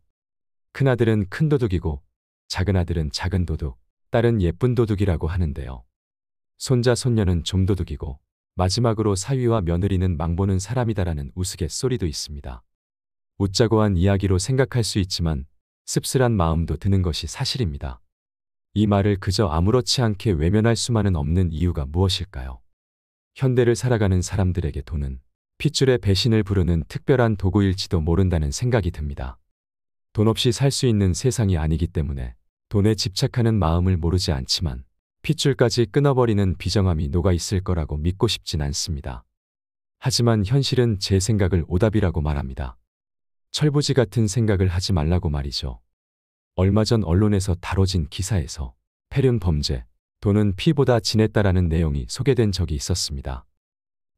B: 큰아들은 큰 도둑이고, 작은 아들은 작은 도둑, 딸은 예쁜 도둑이라고 하는데요. 손자 손녀는 좀 도둑이고, 마지막으로 사위와 며느리는 망보는 사람이다라는 우스갯소리도 있습니다. 웃자고 한 이야기로 생각할 수 있지만 씁쓸한 마음도 드는 것이 사실입니다. 이 말을 그저 아무렇지 않게 외면할 수만은 없는 이유가 무엇일까요? 현대를 살아가는 사람들에게 돈은 핏줄의 배신을 부르는 특별한 도구일지도 모른다는 생각이 듭니다. 돈 없이 살 수 있는 세상이 아니기 때문에 돈에 집착하는 마음을 모르지 않지만 핏줄까지 끊어버리는 비정함이 녹아 있을 거라고 믿고 싶진 않습니다. 하지만 현실은 제 생각을 오답이라고 말합니다. 철부지 같은 생각을 하지 말라고 말이죠. 얼마 전 언론에서 다뤄진 기사에서 폐륜 범죄, 돈은 피보다 진했다라는 내용이 소개된 적이 있었습니다.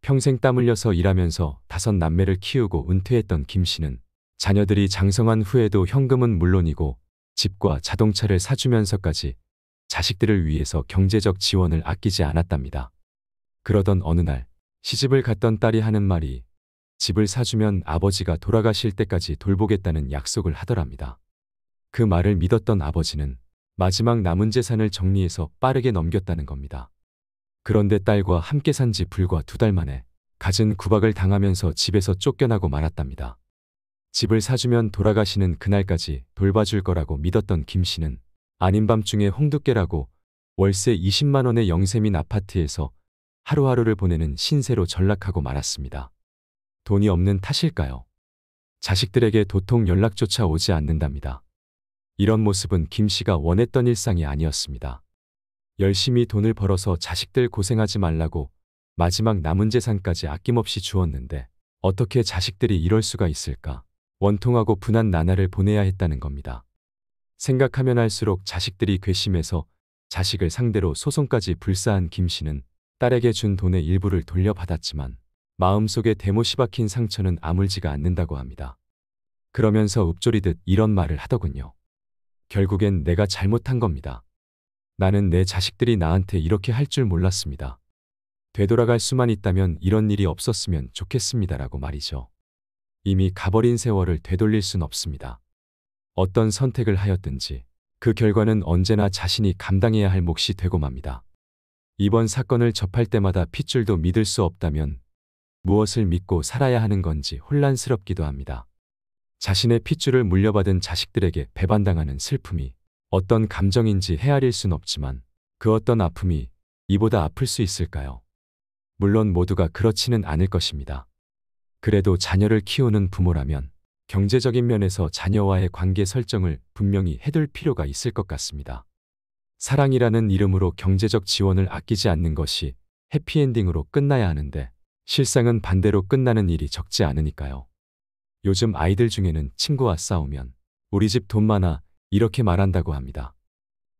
B: 평생 땀 흘려서 일하면서 5남매를 키우고 은퇴했던 김 씨는 자녀들이 장성한 후에도 현금은 물론이고 집과 자동차를 사주면서까지 자식들을 위해서 경제적 지원을 아끼지 않았답니다. 그러던 어느 날 시집을 갔던 딸이 하는 말이 집을 사주면 아버지가 돌아가실 때까지 돌보겠다는 약속을 하더랍니다. 그 말을 믿었던 아버지는 마지막 남은 재산을 정리해서 빠르게 넘겼다는 겁니다. 그런데 딸과 함께 산 지 불과 2달 만에 갖은 구박을 당하면서 집에서 쫓겨나고 말았답니다. 집을 사주면 돌아가시는 그날까지 돌봐줄 거라고 믿었던 김 씨는 아닌 밤중에 홍두깨라고 월세 20만 원의 영세민 아파트에서 하루하루를 보내는 신세로 전락하고 말았습니다. 돈이 없는 탓일까요? 자식들에게 도통 연락조차 오지 않는답니다. 이런 모습은 김 씨가 원했던 일상이 아니었습니다. 열심히 돈을 벌어서 자식들 고생하지 말라고 마지막 남은 재산까지 아낌없이 주었는데 어떻게 자식들이 이럴 수가 있을까? 원통하고 분한 나날을 보내야 했다는 겁니다. 생각하면 할수록 자식들이 괘씸해서 자식을 상대로 소송까지 불사한 김 씨는 딸에게 준 돈의 일부를 돌려받았지만 마음속에 대못이 박힌 상처는 아물지가 않는다고 합니다. 그러면서 읊조리듯 이런 말을 하더군요. 결국엔 내가 잘못한 겁니다. 나는 내 자식들이 나한테 이렇게 할 줄 몰랐습니다. 되돌아갈 수만 있다면 이런 일이 없었으면 좋겠습니다라고 말이죠. 이미 가버린 세월을 되돌릴 순 없습니다. 어떤 선택을 하였든지 그 결과는 언제나 자신이 감당해야 할 몫이 되고 맙니다. 이번 사건을 접할 때마다 핏줄도 믿을 수 없다면 무엇을 믿고 살아야 하는 건지 혼란스럽기도 합니다. 자신의 핏줄을 물려받은 자식들에게 배반당하는 슬픔이 어떤 감정인지 헤아릴 순 없지만 그 어떤 아픔이 이보다 아플 수 있을까요? 물론 모두가 그렇지는 않을 것입니다. 그래도 자녀를 키우는 부모라면 경제적인 면에서 자녀와의 관계 설정을 분명히 해둘 필요가 있을 것 같습니다. 사랑이라는 이름으로 경제적 지원을 아끼지 않는 것이 해피엔딩으로 끝나야 하는데 실상은 반대로 끝나는 일이 적지 않으니까요. 요즘 아이들 중에는 친구와 싸우면 우리 집 돈 많아 이렇게 말한다고 합니다.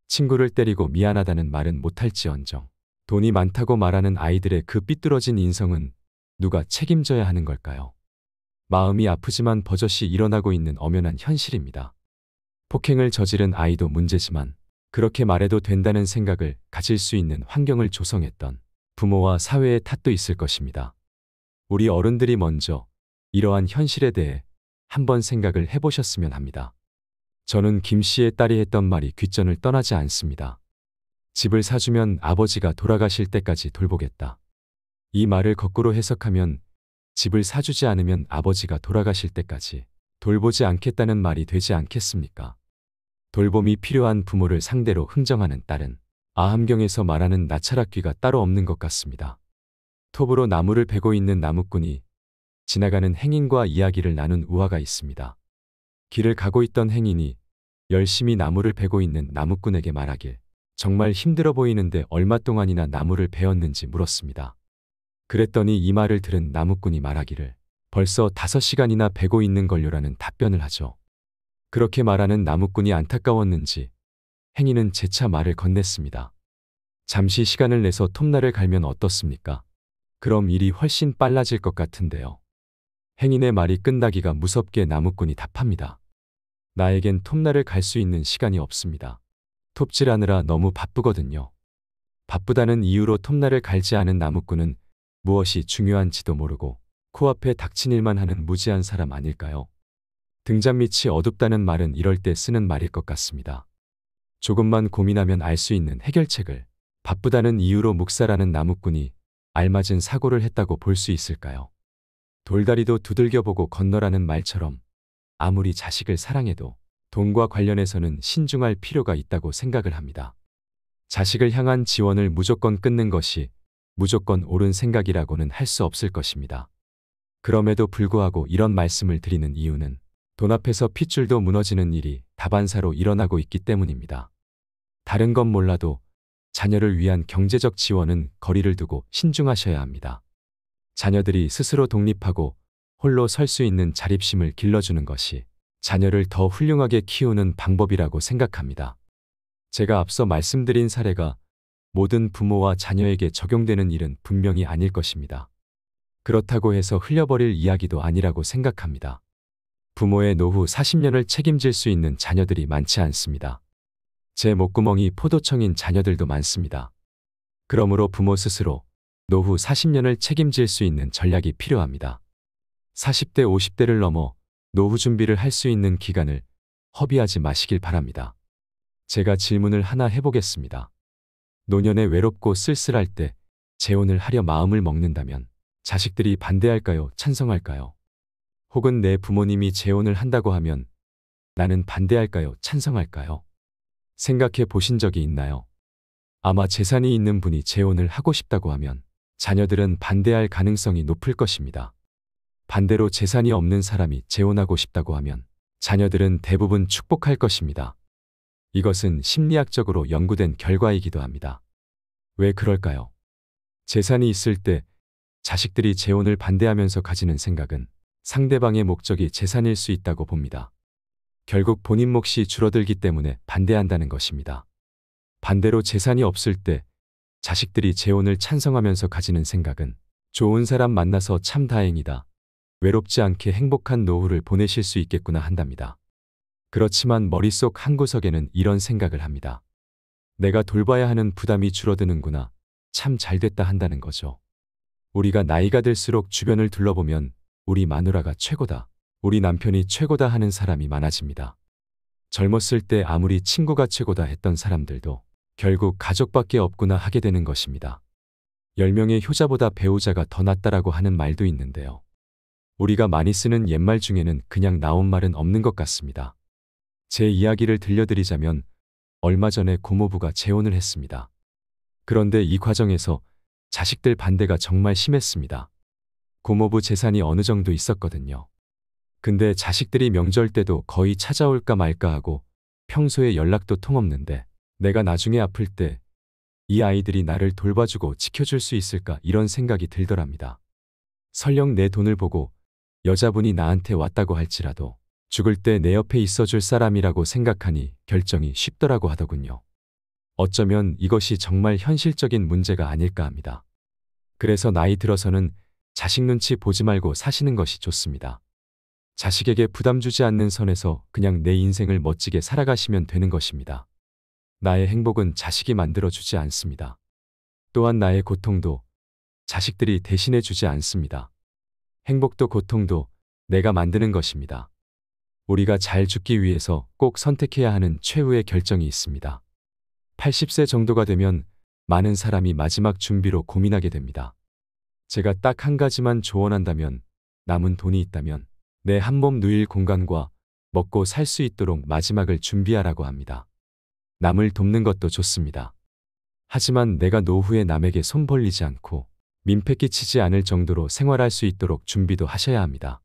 B: 친구를 때리고 미안하다는 말은 못할지언정 돈이 많다고 말하는 아이들의 그 삐뚤어진 인성은 누가 책임져야 하는 걸까요? 마음이 아프지만 버젓이 일어나고 있는 엄연한 현실입니다. 폭행을 저지른 아이도 문제지만 그렇게 말해도 된다는 생각을 가질 수 있는 환경을 조성했던 부모와 사회의 탓도 있을 것입니다. 우리 어른들이 먼저 이러한 현실에 대해 한번 생각을 해보셨으면 합니다. 저는 김 씨의 딸이 했던 말이 귓전을 떠나지 않습니다. 집을 사주면 아버지가 돌아가실 때까지 돌보겠다. 이 말을 거꾸로 해석하면 집을 사주지 않으면 아버지가 돌아가실 때까지 돌보지 않겠다는 말이 되지 않겠습니까? 돌봄이 필요한 부모를 상대로 흥정하는 딸은 아함경에서 말하는 나찰악귀가 따로 없는 것 같습니다. 톱으로 나무를 베고 있는 나무꾼이 지나가는 행인과 이야기를 나눈 우화가 있습니다. 길을 가고 있던 행인이 열심히 나무를 베고 있는 나무꾼에게 말하길 정말 힘들어 보이는데 얼마 동안이나 나무를 베었는지 물었습니다. 그랬더니 이 말을 들은 나무꾼이 말하기를 벌써 5시간이나 베고 있는 걸요라는 답변을 하죠. 그렇게 말하는 나무꾼이 안타까웠는지 행인은 재차 말을 건넸습니다. 잠시 시간을 내서 톱날을 갈면 어떻습니까? 그럼 일이 훨씬 빨라질 것 같은데요. 행인의 말이 끝나기가 무섭게 나무꾼이 답합니다. 나에겐 톱날을 갈 수 있는 시간이 없습니다. 톱질하느라 너무 바쁘거든요. 바쁘다는 이유로 톱날을 갈지 않은 나무꾼은 무엇이 중요한지도 모르고 코앞에 닥친 일만 하는 무지한 사람 아닐까요? 등잔 밑이 어둡다는 말은 이럴 때 쓰는 말일 것 같습니다. 조금만 고민하면 알 수 있는 해결책을 바쁘다는 이유로 묵살하는 나무꾼이 알맞은 사고를 했다고 볼 수 있을까요? 돌다리도 두들겨보고 건너라는 말처럼 아무리 자식을 사랑해도 돈과 관련해서는 신중할 필요가 있다고 생각을 합니다. 자식을 향한 지원을 무조건 끊는 것이 무조건 옳은 생각이라고는 할 수 없을 것입니다. 그럼에도 불구하고 이런 말씀을 드리는 이유는 돈 앞에서 핏줄도 무너지는 일이 다반사로 일어나고 있기 때문입니다. 다른 건 몰라도 자녀를 위한 경제적 지원은 거리를 두고 신중하셔야 합니다. 자녀들이 스스로 독립하고 홀로 설 수 있는 자립심을 길러주는 것이 자녀를 더 훌륭하게 키우는 방법이라고 생각합니다. 제가 앞서 말씀드린 사례가 모든 부모와 자녀에게 적용되는 일은 분명히 아닐 것입니다. 그렇다고 해서 흘려버릴 이야기도 아니라고 생각합니다. 부모의 노후 40년을 책임질 수 있는 자녀들이 많지 않습니다. 제 목구멍이 포도청인 자녀들도 많습니다. 그러므로 부모 스스로 노후 40년을 책임질 수 있는 전략이 필요합니다. 40대, 50대를 넘어 노후 준비를 할 수 있는 기간을 허비하지 마시길 바랍니다. 제가 질문을 하나 해보겠습니다. 노년에 외롭고 쓸쓸할 때 재혼을 하려 마음을 먹는다면 자식들이 반대할까요? 찬성할까요? 혹은 내 부모님이 재혼을 한다고 하면 나는 반대할까요? 찬성할까요? 생각해 보신 적이 있나요? 아마 재산이 있는 분이 재혼을 하고 싶다고 하면 자녀들은 반대할 가능성이 높을 것입니다. 반대로 재산이 없는 사람이 재혼하고 싶다고 하면 자녀들은 대부분 축복할 것입니다. 이것은 심리학적으로 연구된 결과이기도 합니다. 왜 그럴까요? 재산이 있을 때 자식들이 재혼을 반대하면서 가지는 생각은 상대방의 목적이 재산일 수 있다고 봅니다. 결국 본인 몫이 줄어들기 때문에 반대한다는 것입니다. 반대로 재산이 없을 때 자식들이 재혼을 찬성하면서 가지는 생각은 좋은 사람 만나서 참 다행이다. 외롭지 않게 행복한 노후를 보내실 수 있겠구나 한답니다. 그렇지만 머릿속 한구석에는 이런 생각을 합니다. 내가 돌봐야 하는 부담이 줄어드는구나. 참 잘됐다 한다는 거죠. 우리가 나이가 들수록 주변을 둘러보면 우리 마누라가 최고다, 우리 남편이 최고다 하는 사람이 많아집니다. 젊었을 때 아무리 친구가 최고다 했던 사람들도 결국 가족밖에 없구나 하게 되는 것입니다. 10명의 효자보다 배우자가 더 낫다라고 하는 말도 있는데요. 우리가 많이 쓰는 옛말 중에는 그냥 나온 말은 없는 것 같습니다. 제 이야기를 들려드리자면 얼마 전에 고모부가 재혼을 했습니다. 그런데 이 과정에서 자식들 반대가 정말 심했습니다. 고모부 재산이 어느 정도 있었거든요. 근데 자식들이 명절 때도 거의 찾아올까 말까 하고 평소에 연락도 통없는데 내가 나중에 아플 때 이 아이들이 나를 돌봐주고 지켜줄 수 있을까 이런 생각이 들더랍니다. 설령 내 돈을 보고 여자분이 나한테 왔다고 할지라도 죽을 때 내 옆에 있어줄 사람이라고 생각하니 결정이 쉽더라고 하더군요. 어쩌면 이것이 정말 현실적인 문제가 아닐까 합니다. 그래서 나이 들어서는 자식 눈치 보지 말고 사시는 것이 좋습니다. 자식에게 부담 주지 않는 선에서 그냥 내 인생을 멋지게 살아가시면 되는 것입니다. 나의 행복은 자식이 만들어주지 않습니다. 또한 나의 고통도 자식들이 대신해 주지 않습니다. 행복도 고통도 내가 만드는 것입니다. 우리가 잘 죽기 위해서 꼭 선택해야 하는 최후의 결정이 있습니다. 80세 정도가 되면 많은 사람이 마지막 준비로 고민하게 됩니다. 제가 딱 한 가지만 조언한다면 남은 돈이 있다면 내 한 몸 누일 공간과 먹고 살 수 있도록 마지막을 준비하라고 합니다. 남을 돕는 것도 좋습니다. 하지만 내가 노후에 남에게 손 벌리지 않고 민폐 끼치지 않을 정도로 생활할 수 있도록 준비도 하셔야 합니다.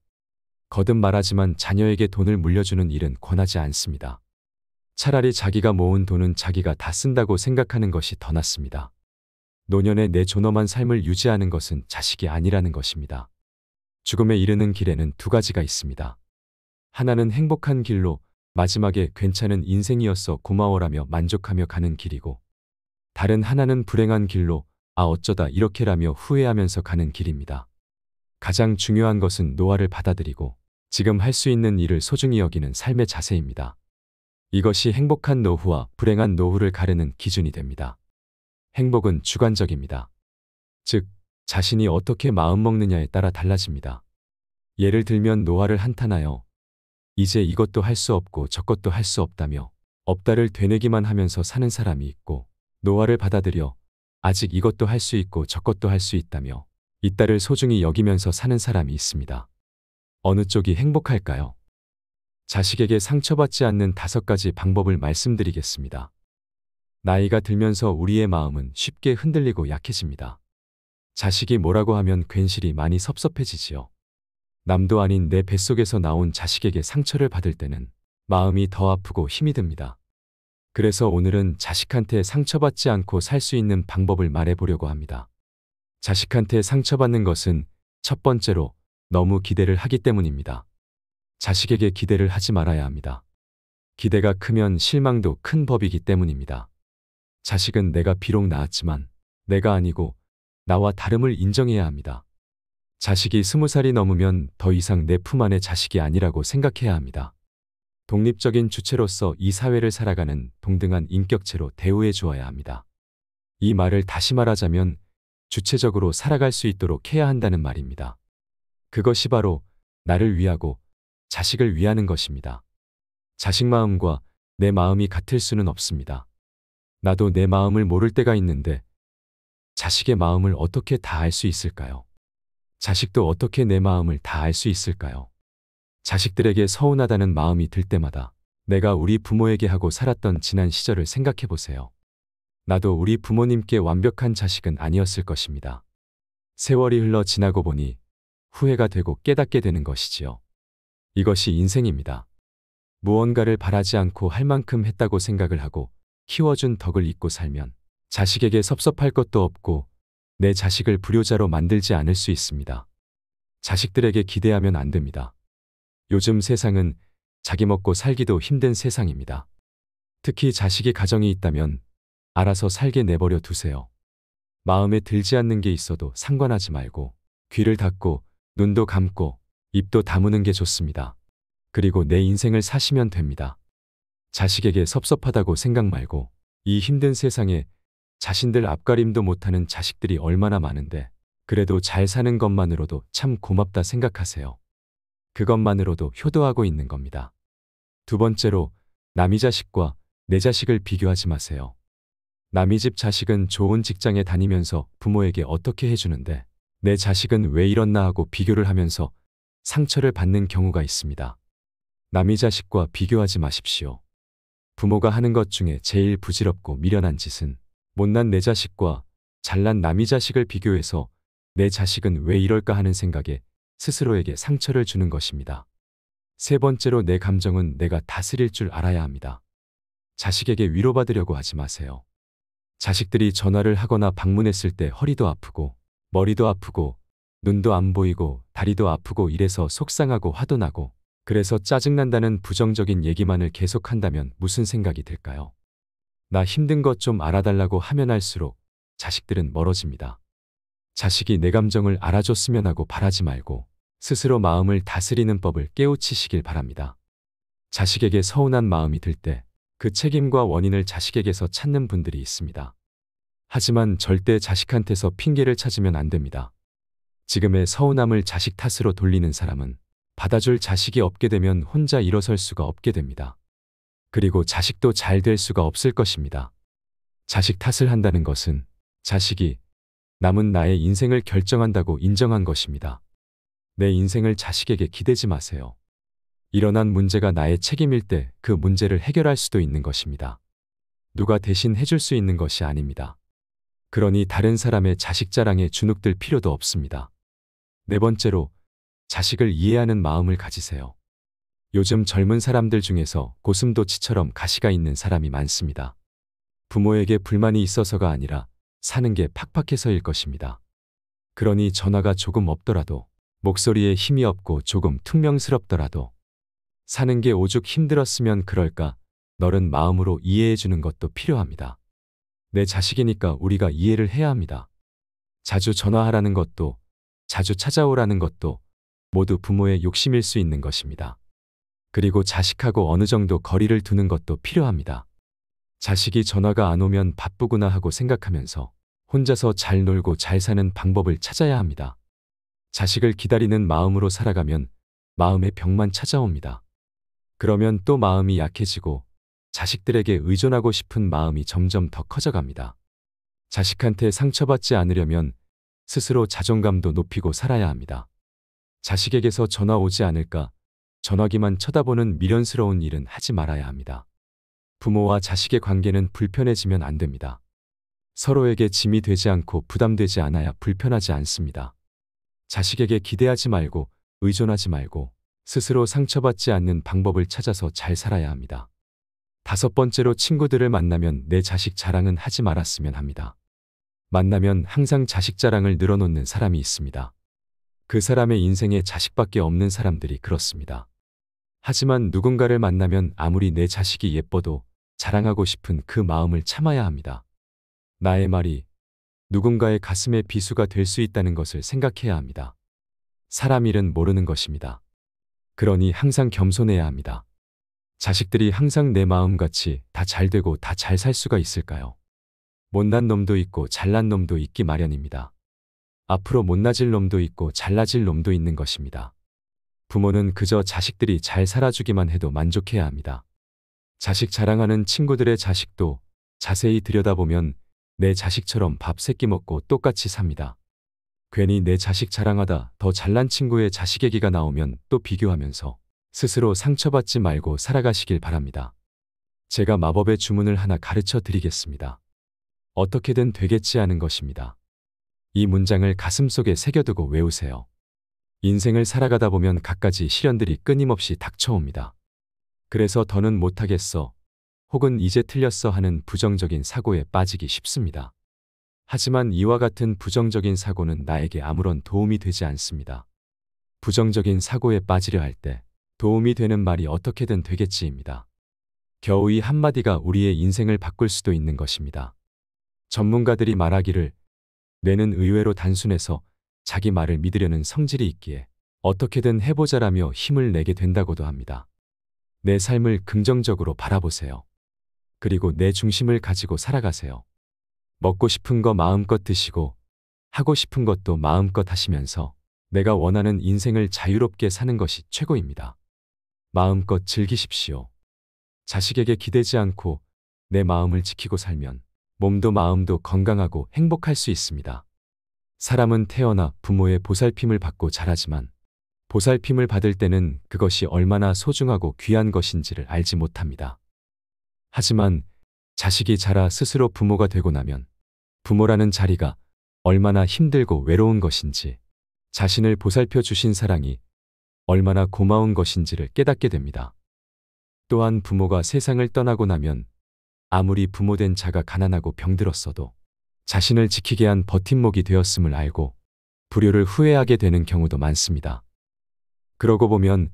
B: 거듭 말하지만 자녀에게 돈을 물려주는 일은 권하지 않습니다. 차라리 자기가 모은 돈은 자기가 다 쓴다고 생각하는 것이 더 낫습니다. 노년에 내 존엄한 삶을 유지하는 것은 자식이 아니라는 것입니다. 죽음에 이르는 길에는 두 가지가 있습니다. 하나는 행복한 길로 마지막에 괜찮은 인생이었어 고마워라며 만족하며 가는 길이고, 다른 하나는 불행한 길로 아 어쩌다 이렇게라며 후회하면서 가는 길입니다. 가장 중요한 것은 노화를 받아들이고 지금 할 수 있는 일을 소중히 여기는 삶의 자세입니다. 이것이 행복한 노후와 불행한 노후를 가르는 기준이 됩니다. 행복은 주관적입니다. 즉, 자신이 어떻게 마음먹느냐에 따라 달라집니다. 예를 들면 노화를 한탄하여 이제 이것도 할 수 없고 저것도 할 수 없다며 없다를 되뇌기만 하면서 사는 사람이 있고, 노화를 받아들여 아직 이것도 할 수 있고 저것도 할 수 있다며 있다를 소중히 여기면서 사는 사람이 있습니다. 어느 쪽이 행복할까요? 자식에게 상처받지 않는 5가지 방법을 말씀드리겠습니다. 나이가 들면서 우리의 마음은 쉽게 흔들리고 약해집니다. 자식이 뭐라고 하면 괜시리 많이 섭섭해지지요. 남도 아닌 내 뱃속에서 나온 자식에게 상처를 받을 때는 마음이 더 아프고 힘이 듭니다. 그래서 오늘은 자식한테 상처받지 않고 살 수 있는 방법을 말해보려고 합니다. 자식한테 상처받는 것은 첫 번째로 너무 기대를 하기 때문입니다. 자식에게 기대를 하지 말아야 합니다. 기대가 크면 실망도 큰 법이기 때문입니다. 자식은 내가 비록 낳았지만 내가 아니고 나와 다름을 인정해야 합니다. 자식이 20살이 넘으면 더 이상 내 품 안의 자식이 아니라고 생각해야 합니다. 독립적인 주체로서 이 사회를 살아가는 동등한 인격체로 대우해 주어야 합니다. 이 말을 다시 말하자면 주체적으로 살아갈 수 있도록 해야 한다는 말입니다. 그것이 바로 나를 위하고 자식을 위하는 것입니다. 자식 마음과 내 마음이 같을 수는 없습니다. 나도 내 마음을 모를 때가 있는데 자식의 마음을 어떻게 다 알 수 있을까요? 자식도 어떻게 내 마음을 다 알 수 있을까요? 자식들에게 서운하다는 마음이 들 때마다 내가 우리 부모에게 하고 살았던 지난 시절을 생각해 보세요. 나도 우리 부모님께 완벽한 자식은 아니었을 것입니다. 세월이 흘러 지나고 보니 후회가 되고 깨닫게 되는 것이지요. 이것이 인생입니다. 무언가를 바라지 않고 할 만큼 했다고 생각을 하고 키워준 덕을 잊고 살면 자식에게 섭섭할 것도 없고 내 자식을 불효자로 만들지 않을 수 있습니다. 자식들에게 기대하면 안 됩니다. 요즘 세상은 자기 먹고 살기도 힘든 세상입니다. 특히 자식이 가정이 있다면 알아서 살게 내버려 두세요. 마음에 들지 않는 게 있어도 상관하지 말고 귀를 닫고 눈도 감고 입도 다무는 게 좋습니다. 그리고 내 인생을 사시면 됩니다. 자식에게 섭섭하다고 생각 말고 이 힘든 세상에 자신들 앞가림도 못하는 자식들이 얼마나 많은데 그래도 잘 사는 것만으로도 참 고맙다 생각하세요. 그것만으로도 효도하고 있는 겁니다. 두 번째로 남의 자식과 내 자식을 비교하지 마세요. 남의 집 자식은 좋은 직장에 다니면서 부모에게 어떻게 해주는데 내 자식은 왜 이렇나 하고 비교를 하면서 상처를 받는 경우가 있습니다. 남의 자식과 비교하지 마십시오. 부모가 하는 것 중에 제일 부질없고 미련한 짓은 못난 내 자식과 잘난 남의 자식을 비교해서 내 자식은 왜 이럴까 하는 생각에 스스로에게 상처를 주는 것입니다. 세 번째로 내 감정은 내가 다스릴 줄 알아야 합니다. 자식에게 위로받으려고 하지 마세요. 자식들이 전화를 하거나 방문했을 때 허리도 아프고 머리도 아프고 눈도 안 보이고 다리도 아프고 이래서 속상하고 화도 나고 그래서 짜증난다는 부정적인 얘기만을 계속한다면 무슨 생각이 들까요? 나 힘든 것 좀 알아달라고 하면 할수록 자식들은 멀어집니다. 자식이 내 감정을 알아줬으면 하고 바라지 말고 스스로 마음을 다스리는 법을 깨우치시길 바랍니다. 자식에게 서운한 마음이 들 때 그 책임과 원인을 자식에게서 찾는 분들이 있습니다. 하지만 절대 자식한테서 핑계를 찾으면 안 됩니다. 지금의 서운함을 자식 탓으로 돌리는 사람은 받아줄 자식이 없게 되면 혼자 일어설 수가 없게 됩니다. 그리고 자식도 잘 될 수가 없을 것입니다. 자식 탓을 한다는 것은 자식이 남은 나의 인생을 결정한다고 인정한 것입니다. 내 인생을 자식에게 기대지 마세요. 일어난 문제가 나의 책임일 때 그 문제를 해결할 수도 있는 것입니다. 누가 대신 해줄 수 있는 것이 아닙니다. 그러니 다른 사람의 자식 자랑에 주눅들 필요도 없습니다. 네 번째로, 자식을 이해하는 마음을 가지세요. 요즘 젊은 사람들 중에서 고슴도치처럼 가시가 있는 사람이 많습니다. 부모에게 불만이 있어서가 아니라 사는 게 팍팍해서일 것입니다. 그러니 전화가 조금 없더라도, 목소리에 힘이 없고 조금 퉁명스럽더라도 사는 게 오죽 힘들었으면 그럴까 너른 마음으로 이해해 주는 것도 필요합니다. 내 자식이니까 우리가 이해를 해야 합니다. 자주 전화하라는 것도 자주 찾아오라는 것도 모두 부모의 욕심일 수 있는 것입니다. 그리고 자식하고 어느 정도 거리를 두는 것도 필요합니다. 자식이 전화가 안 오면 바쁘구나 하고 생각하면서 혼자서 잘 놀고 잘 사는 방법을 찾아야 합니다. 자식을 기다리는 마음으로 살아가면 마음의 병만 찾아옵니다. 그러면 또 마음이 약해지고 자식들에게 의존하고 싶은 마음이 점점 더 커져갑니다. 자식한테 상처받지 않으려면 스스로 자존감도 높이고 살아야 합니다. 자식에게서 전화 오지 않을까 전화기만 쳐다보는 미련스러운 일은 하지 말아야 합니다. 부모와 자식의 관계는 불편해지면 안 됩니다. 서로에게 짐이 되지 않고 부담되지 않아야 불편하지 않습니다. 자식에게 기대하지 말고 의존하지 말고 스스로 상처받지 않는 방법을 찾아서 잘 살아야 합니다. 다섯 번째로, 친구들을 만나면 내 자식 자랑은 하지 말았으면 합니다. 만나면 항상 자식 자랑을 늘어놓는 사람이 있습니다. 그 사람의 인생에 자식밖에 없는 사람들이 그렇습니다. 하지만 누군가를 만나면 아무리 내 자식이 예뻐도 자랑하고 싶은 그 마음을 참아야 합니다. 나의 말이 누군가의 가슴에 비수가 될 수 있다는 것을 생각해야 합니다. 사람 일은 모르는 것입니다. 그러니 항상 겸손해야 합니다. 자식들이 항상 내 마음같이 다 잘되고 다 잘 살 수가 있을까요? 못난 놈도 있고 잘난 놈도 있기 마련입니다. 앞으로 못나질 놈도 있고 잘나질 놈도 있는 것입니다. 부모는 그저 자식들이 잘 살아주기만 해도 만족해야 합니다. 자식 자랑하는 친구들의 자식도 자세히 들여다보면 내 자식처럼 밥 3끼 먹고 똑같이 삽니다. 괜히 내 자식 자랑하다 더 잘난 친구의 자식 얘기가 나오면 또 비교하면서 스스로 상처받지 말고 살아가시길 바랍니다. 제가 마법의 주문을 하나 가르쳐 드리겠습니다. 어떻게든 되겠지 하는 것입니다. 이 문장을 가슴속에 새겨두고 외우세요. 인생을 살아가다 보면 갖가지 시련들이 끊임없이 닥쳐옵니다. 그래서 더는 못하겠어 혹은 이제 틀렸어 하는 부정적인 사고에 빠지기 쉽습니다. 하지만 이와 같은 부정적인 사고는 나에게 아무런 도움이 되지 않습니다. 부정적인 사고에 빠지려 할 때 도움이 되는 말이 어떻게든 되겠지입니다. 겨우 이 한마디가 우리의 인생을 바꿀 수도 있는 것입니다. 전문가들이 말하기를 뇌는 의외로 단순해서 자기 말을 믿으려는 성질이 있기에 어떻게든 해보자라며 힘을 내게 된다고도 합니다. 내 삶을 긍정적으로 바라보세요. 그리고 내 중심을 가지고 살아가세요. 먹고 싶은 거 마음껏 드시고 하고 싶은 것도 마음껏 하시면서 내가 원하는 인생을 자유롭게 사는 것이 최고입니다. 마음껏 즐기십시오. 자식에게 기대지 않고 내 마음을 지키고 살면 몸도 마음도 건강하고 행복할 수 있습니다. 사람은 태어나 부모의 보살핌을 받고 자라지만 보살핌을 받을 때는 그것이 얼마나 소중하고 귀한 것인지를 알지 못합니다. 하지만 자식이 자라 스스로 부모가 되고 나면 부모라는 자리가 얼마나 힘들고 외로운 것인지, 자신을 보살펴 주신 사랑이 얼마나 고마운 것인지를 깨닫게 됩니다. 또한 부모가 세상을 떠나고 나면 아무리 부모된 자가 가난하고 병들었어도 자신을 지키게 한 버팀목이 되었음을 알고 불효를 후회하게 되는 경우도 많습니다. 그러고 보면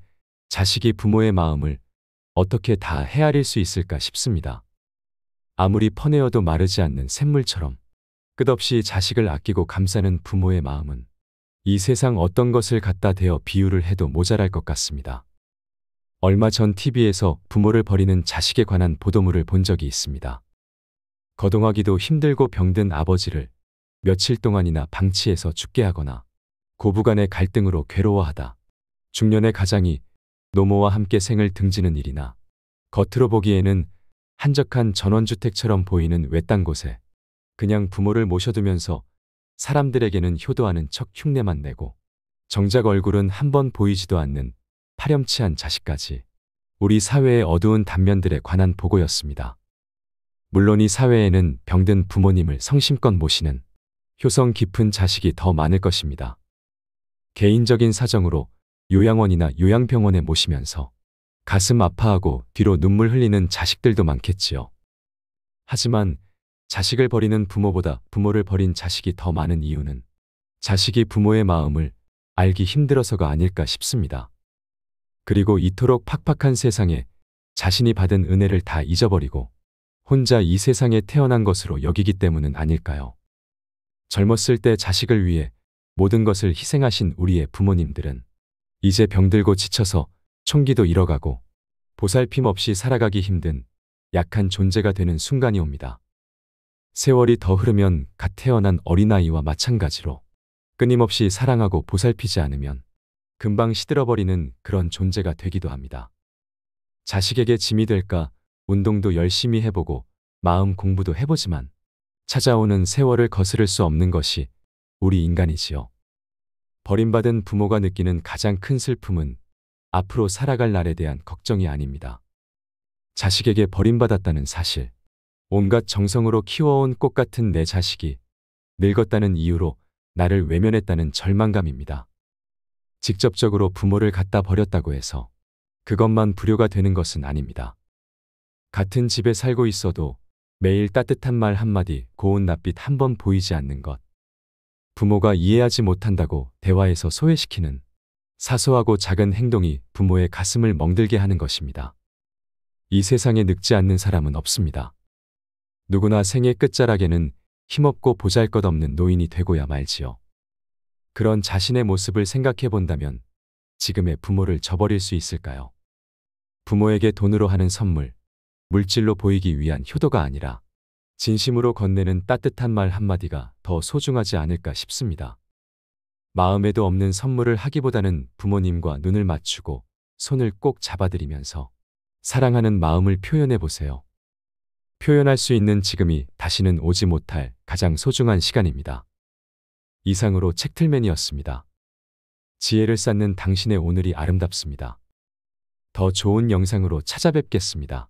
B: 자식이 부모의 마음을 어떻게 다 헤아릴 수 있을까 싶습니다. 아무리 퍼내어도 마르지 않는 샘물처럼 끝없이 자식을 아끼고 감싸는 부모의 마음은 이 세상 어떤 것을 갖다 대어 비유를 해도 모자랄 것 같습니다. 얼마 전 TV에서 부모를 버리는 자식에 관한 보도물을 본 적이 있습니다. 거동하기도 힘들고 병든 아버지를 며칠 동안이나 방치해서 죽게 하거나 고부간의 갈등으로 괴로워하다 중년의 가장이 노모와 함께 생을 등지는 일이나 겉으로 보기에는 한적한 전원주택처럼 보이는 외딴 곳에 그냥 부모를 모셔두면서 사람들에게는 효도하는 척 흉내만 내고 정작 얼굴은 한 번 보이지도 않는 파렴치한 자식까지, 우리 사회의 어두운 단면들에 관한 보고였습니다. 물론 이 사회에는 병든 부모님을 성심껏 모시는 효성 깊은 자식이 더 많을 것입니다. 개인적인 사정으로 요양원이나 요양병원에 모시면서 가슴 아파하고 뒤로 눈물 흘리는 자식들도 많겠지요. 하지만 자식을 버리는 부모보다 부모를 버린 자식이 더 많은 이유는 자식이 부모의 마음을 알기 힘들어서가 아닐까 싶습니다. 그리고 이토록 팍팍한 세상에 자신이 받은 은혜를 다 잊어버리고 혼자 이 세상에 태어난 것으로 여기기 때문은 아닐까요? 젊었을 때 자식을 위해 모든 것을 희생하신 우리의 부모님들은 이제 병들고 지쳐서 총기도 잃어가고 보살핌 없이 살아가기 힘든 약한 존재가 되는 순간이 옵니다. 세월이 더 흐르면 갓 태어난 어린아이와 마찬가지로 끊임없이 사랑하고 보살피지 않으면 금방 시들어버리는 그런 존재가 되기도 합니다. 자식에게 짐이 될까 운동도 열심히 해보고 마음 공부도 해보지만 찾아오는 세월을 거스를 수 없는 것이 우리 인간이지요. 버림받은 부모가 느끼는 가장 큰 슬픔은 앞으로 살아갈 날에 대한 걱정이 아닙니다. 자식에게 버림받았다는 사실, 온갖 정성으로 키워온 꽃 같은 내 자식이 늙었다는 이유로 나를 외면했다는 절망감입니다. 직접적으로 부모를 갖다 버렸다고 해서 그것만 불효가 되는 것은 아닙니다. 같은 집에 살고 있어도 매일 따뜻한 말 한마디, 고운 낯빛 한 번 보이지 않는 것, 부모가 이해하지 못한다고 대화에서 소외시키는 사소하고 작은 행동이 부모의 가슴을 멍들게 하는 것입니다. 이 세상에 늙지 않는 사람은 없습니다. 누구나 생의 끝자락에는 힘없고 보잘것없는 노인이 되고야 말지요. 그런 자신의 모습을 생각해 본다면 지금의 부모를 저버릴 수 있을까요? 부모에게 돈으로 하는 선물, 물질로 보이기 위한 효도가 아니라 진심으로 건네는 따뜻한 말 한마디가 더 소중하지 않을까 싶습니다. 마음에도 없는 선물을 하기보다는 부모님과 눈을 맞추고 손을 꼭 잡아드리면서 사랑하는 마음을 표현해 보세요. 표현할 수 있는 지금이 다시는 오지 못할 가장 소중한 시간입니다. 이상으로 책틀맨이었습니다. 지혜를 쌓는 당신의 오늘이 아름답습니다. 더 좋은 영상으로 찾아뵙겠습니다.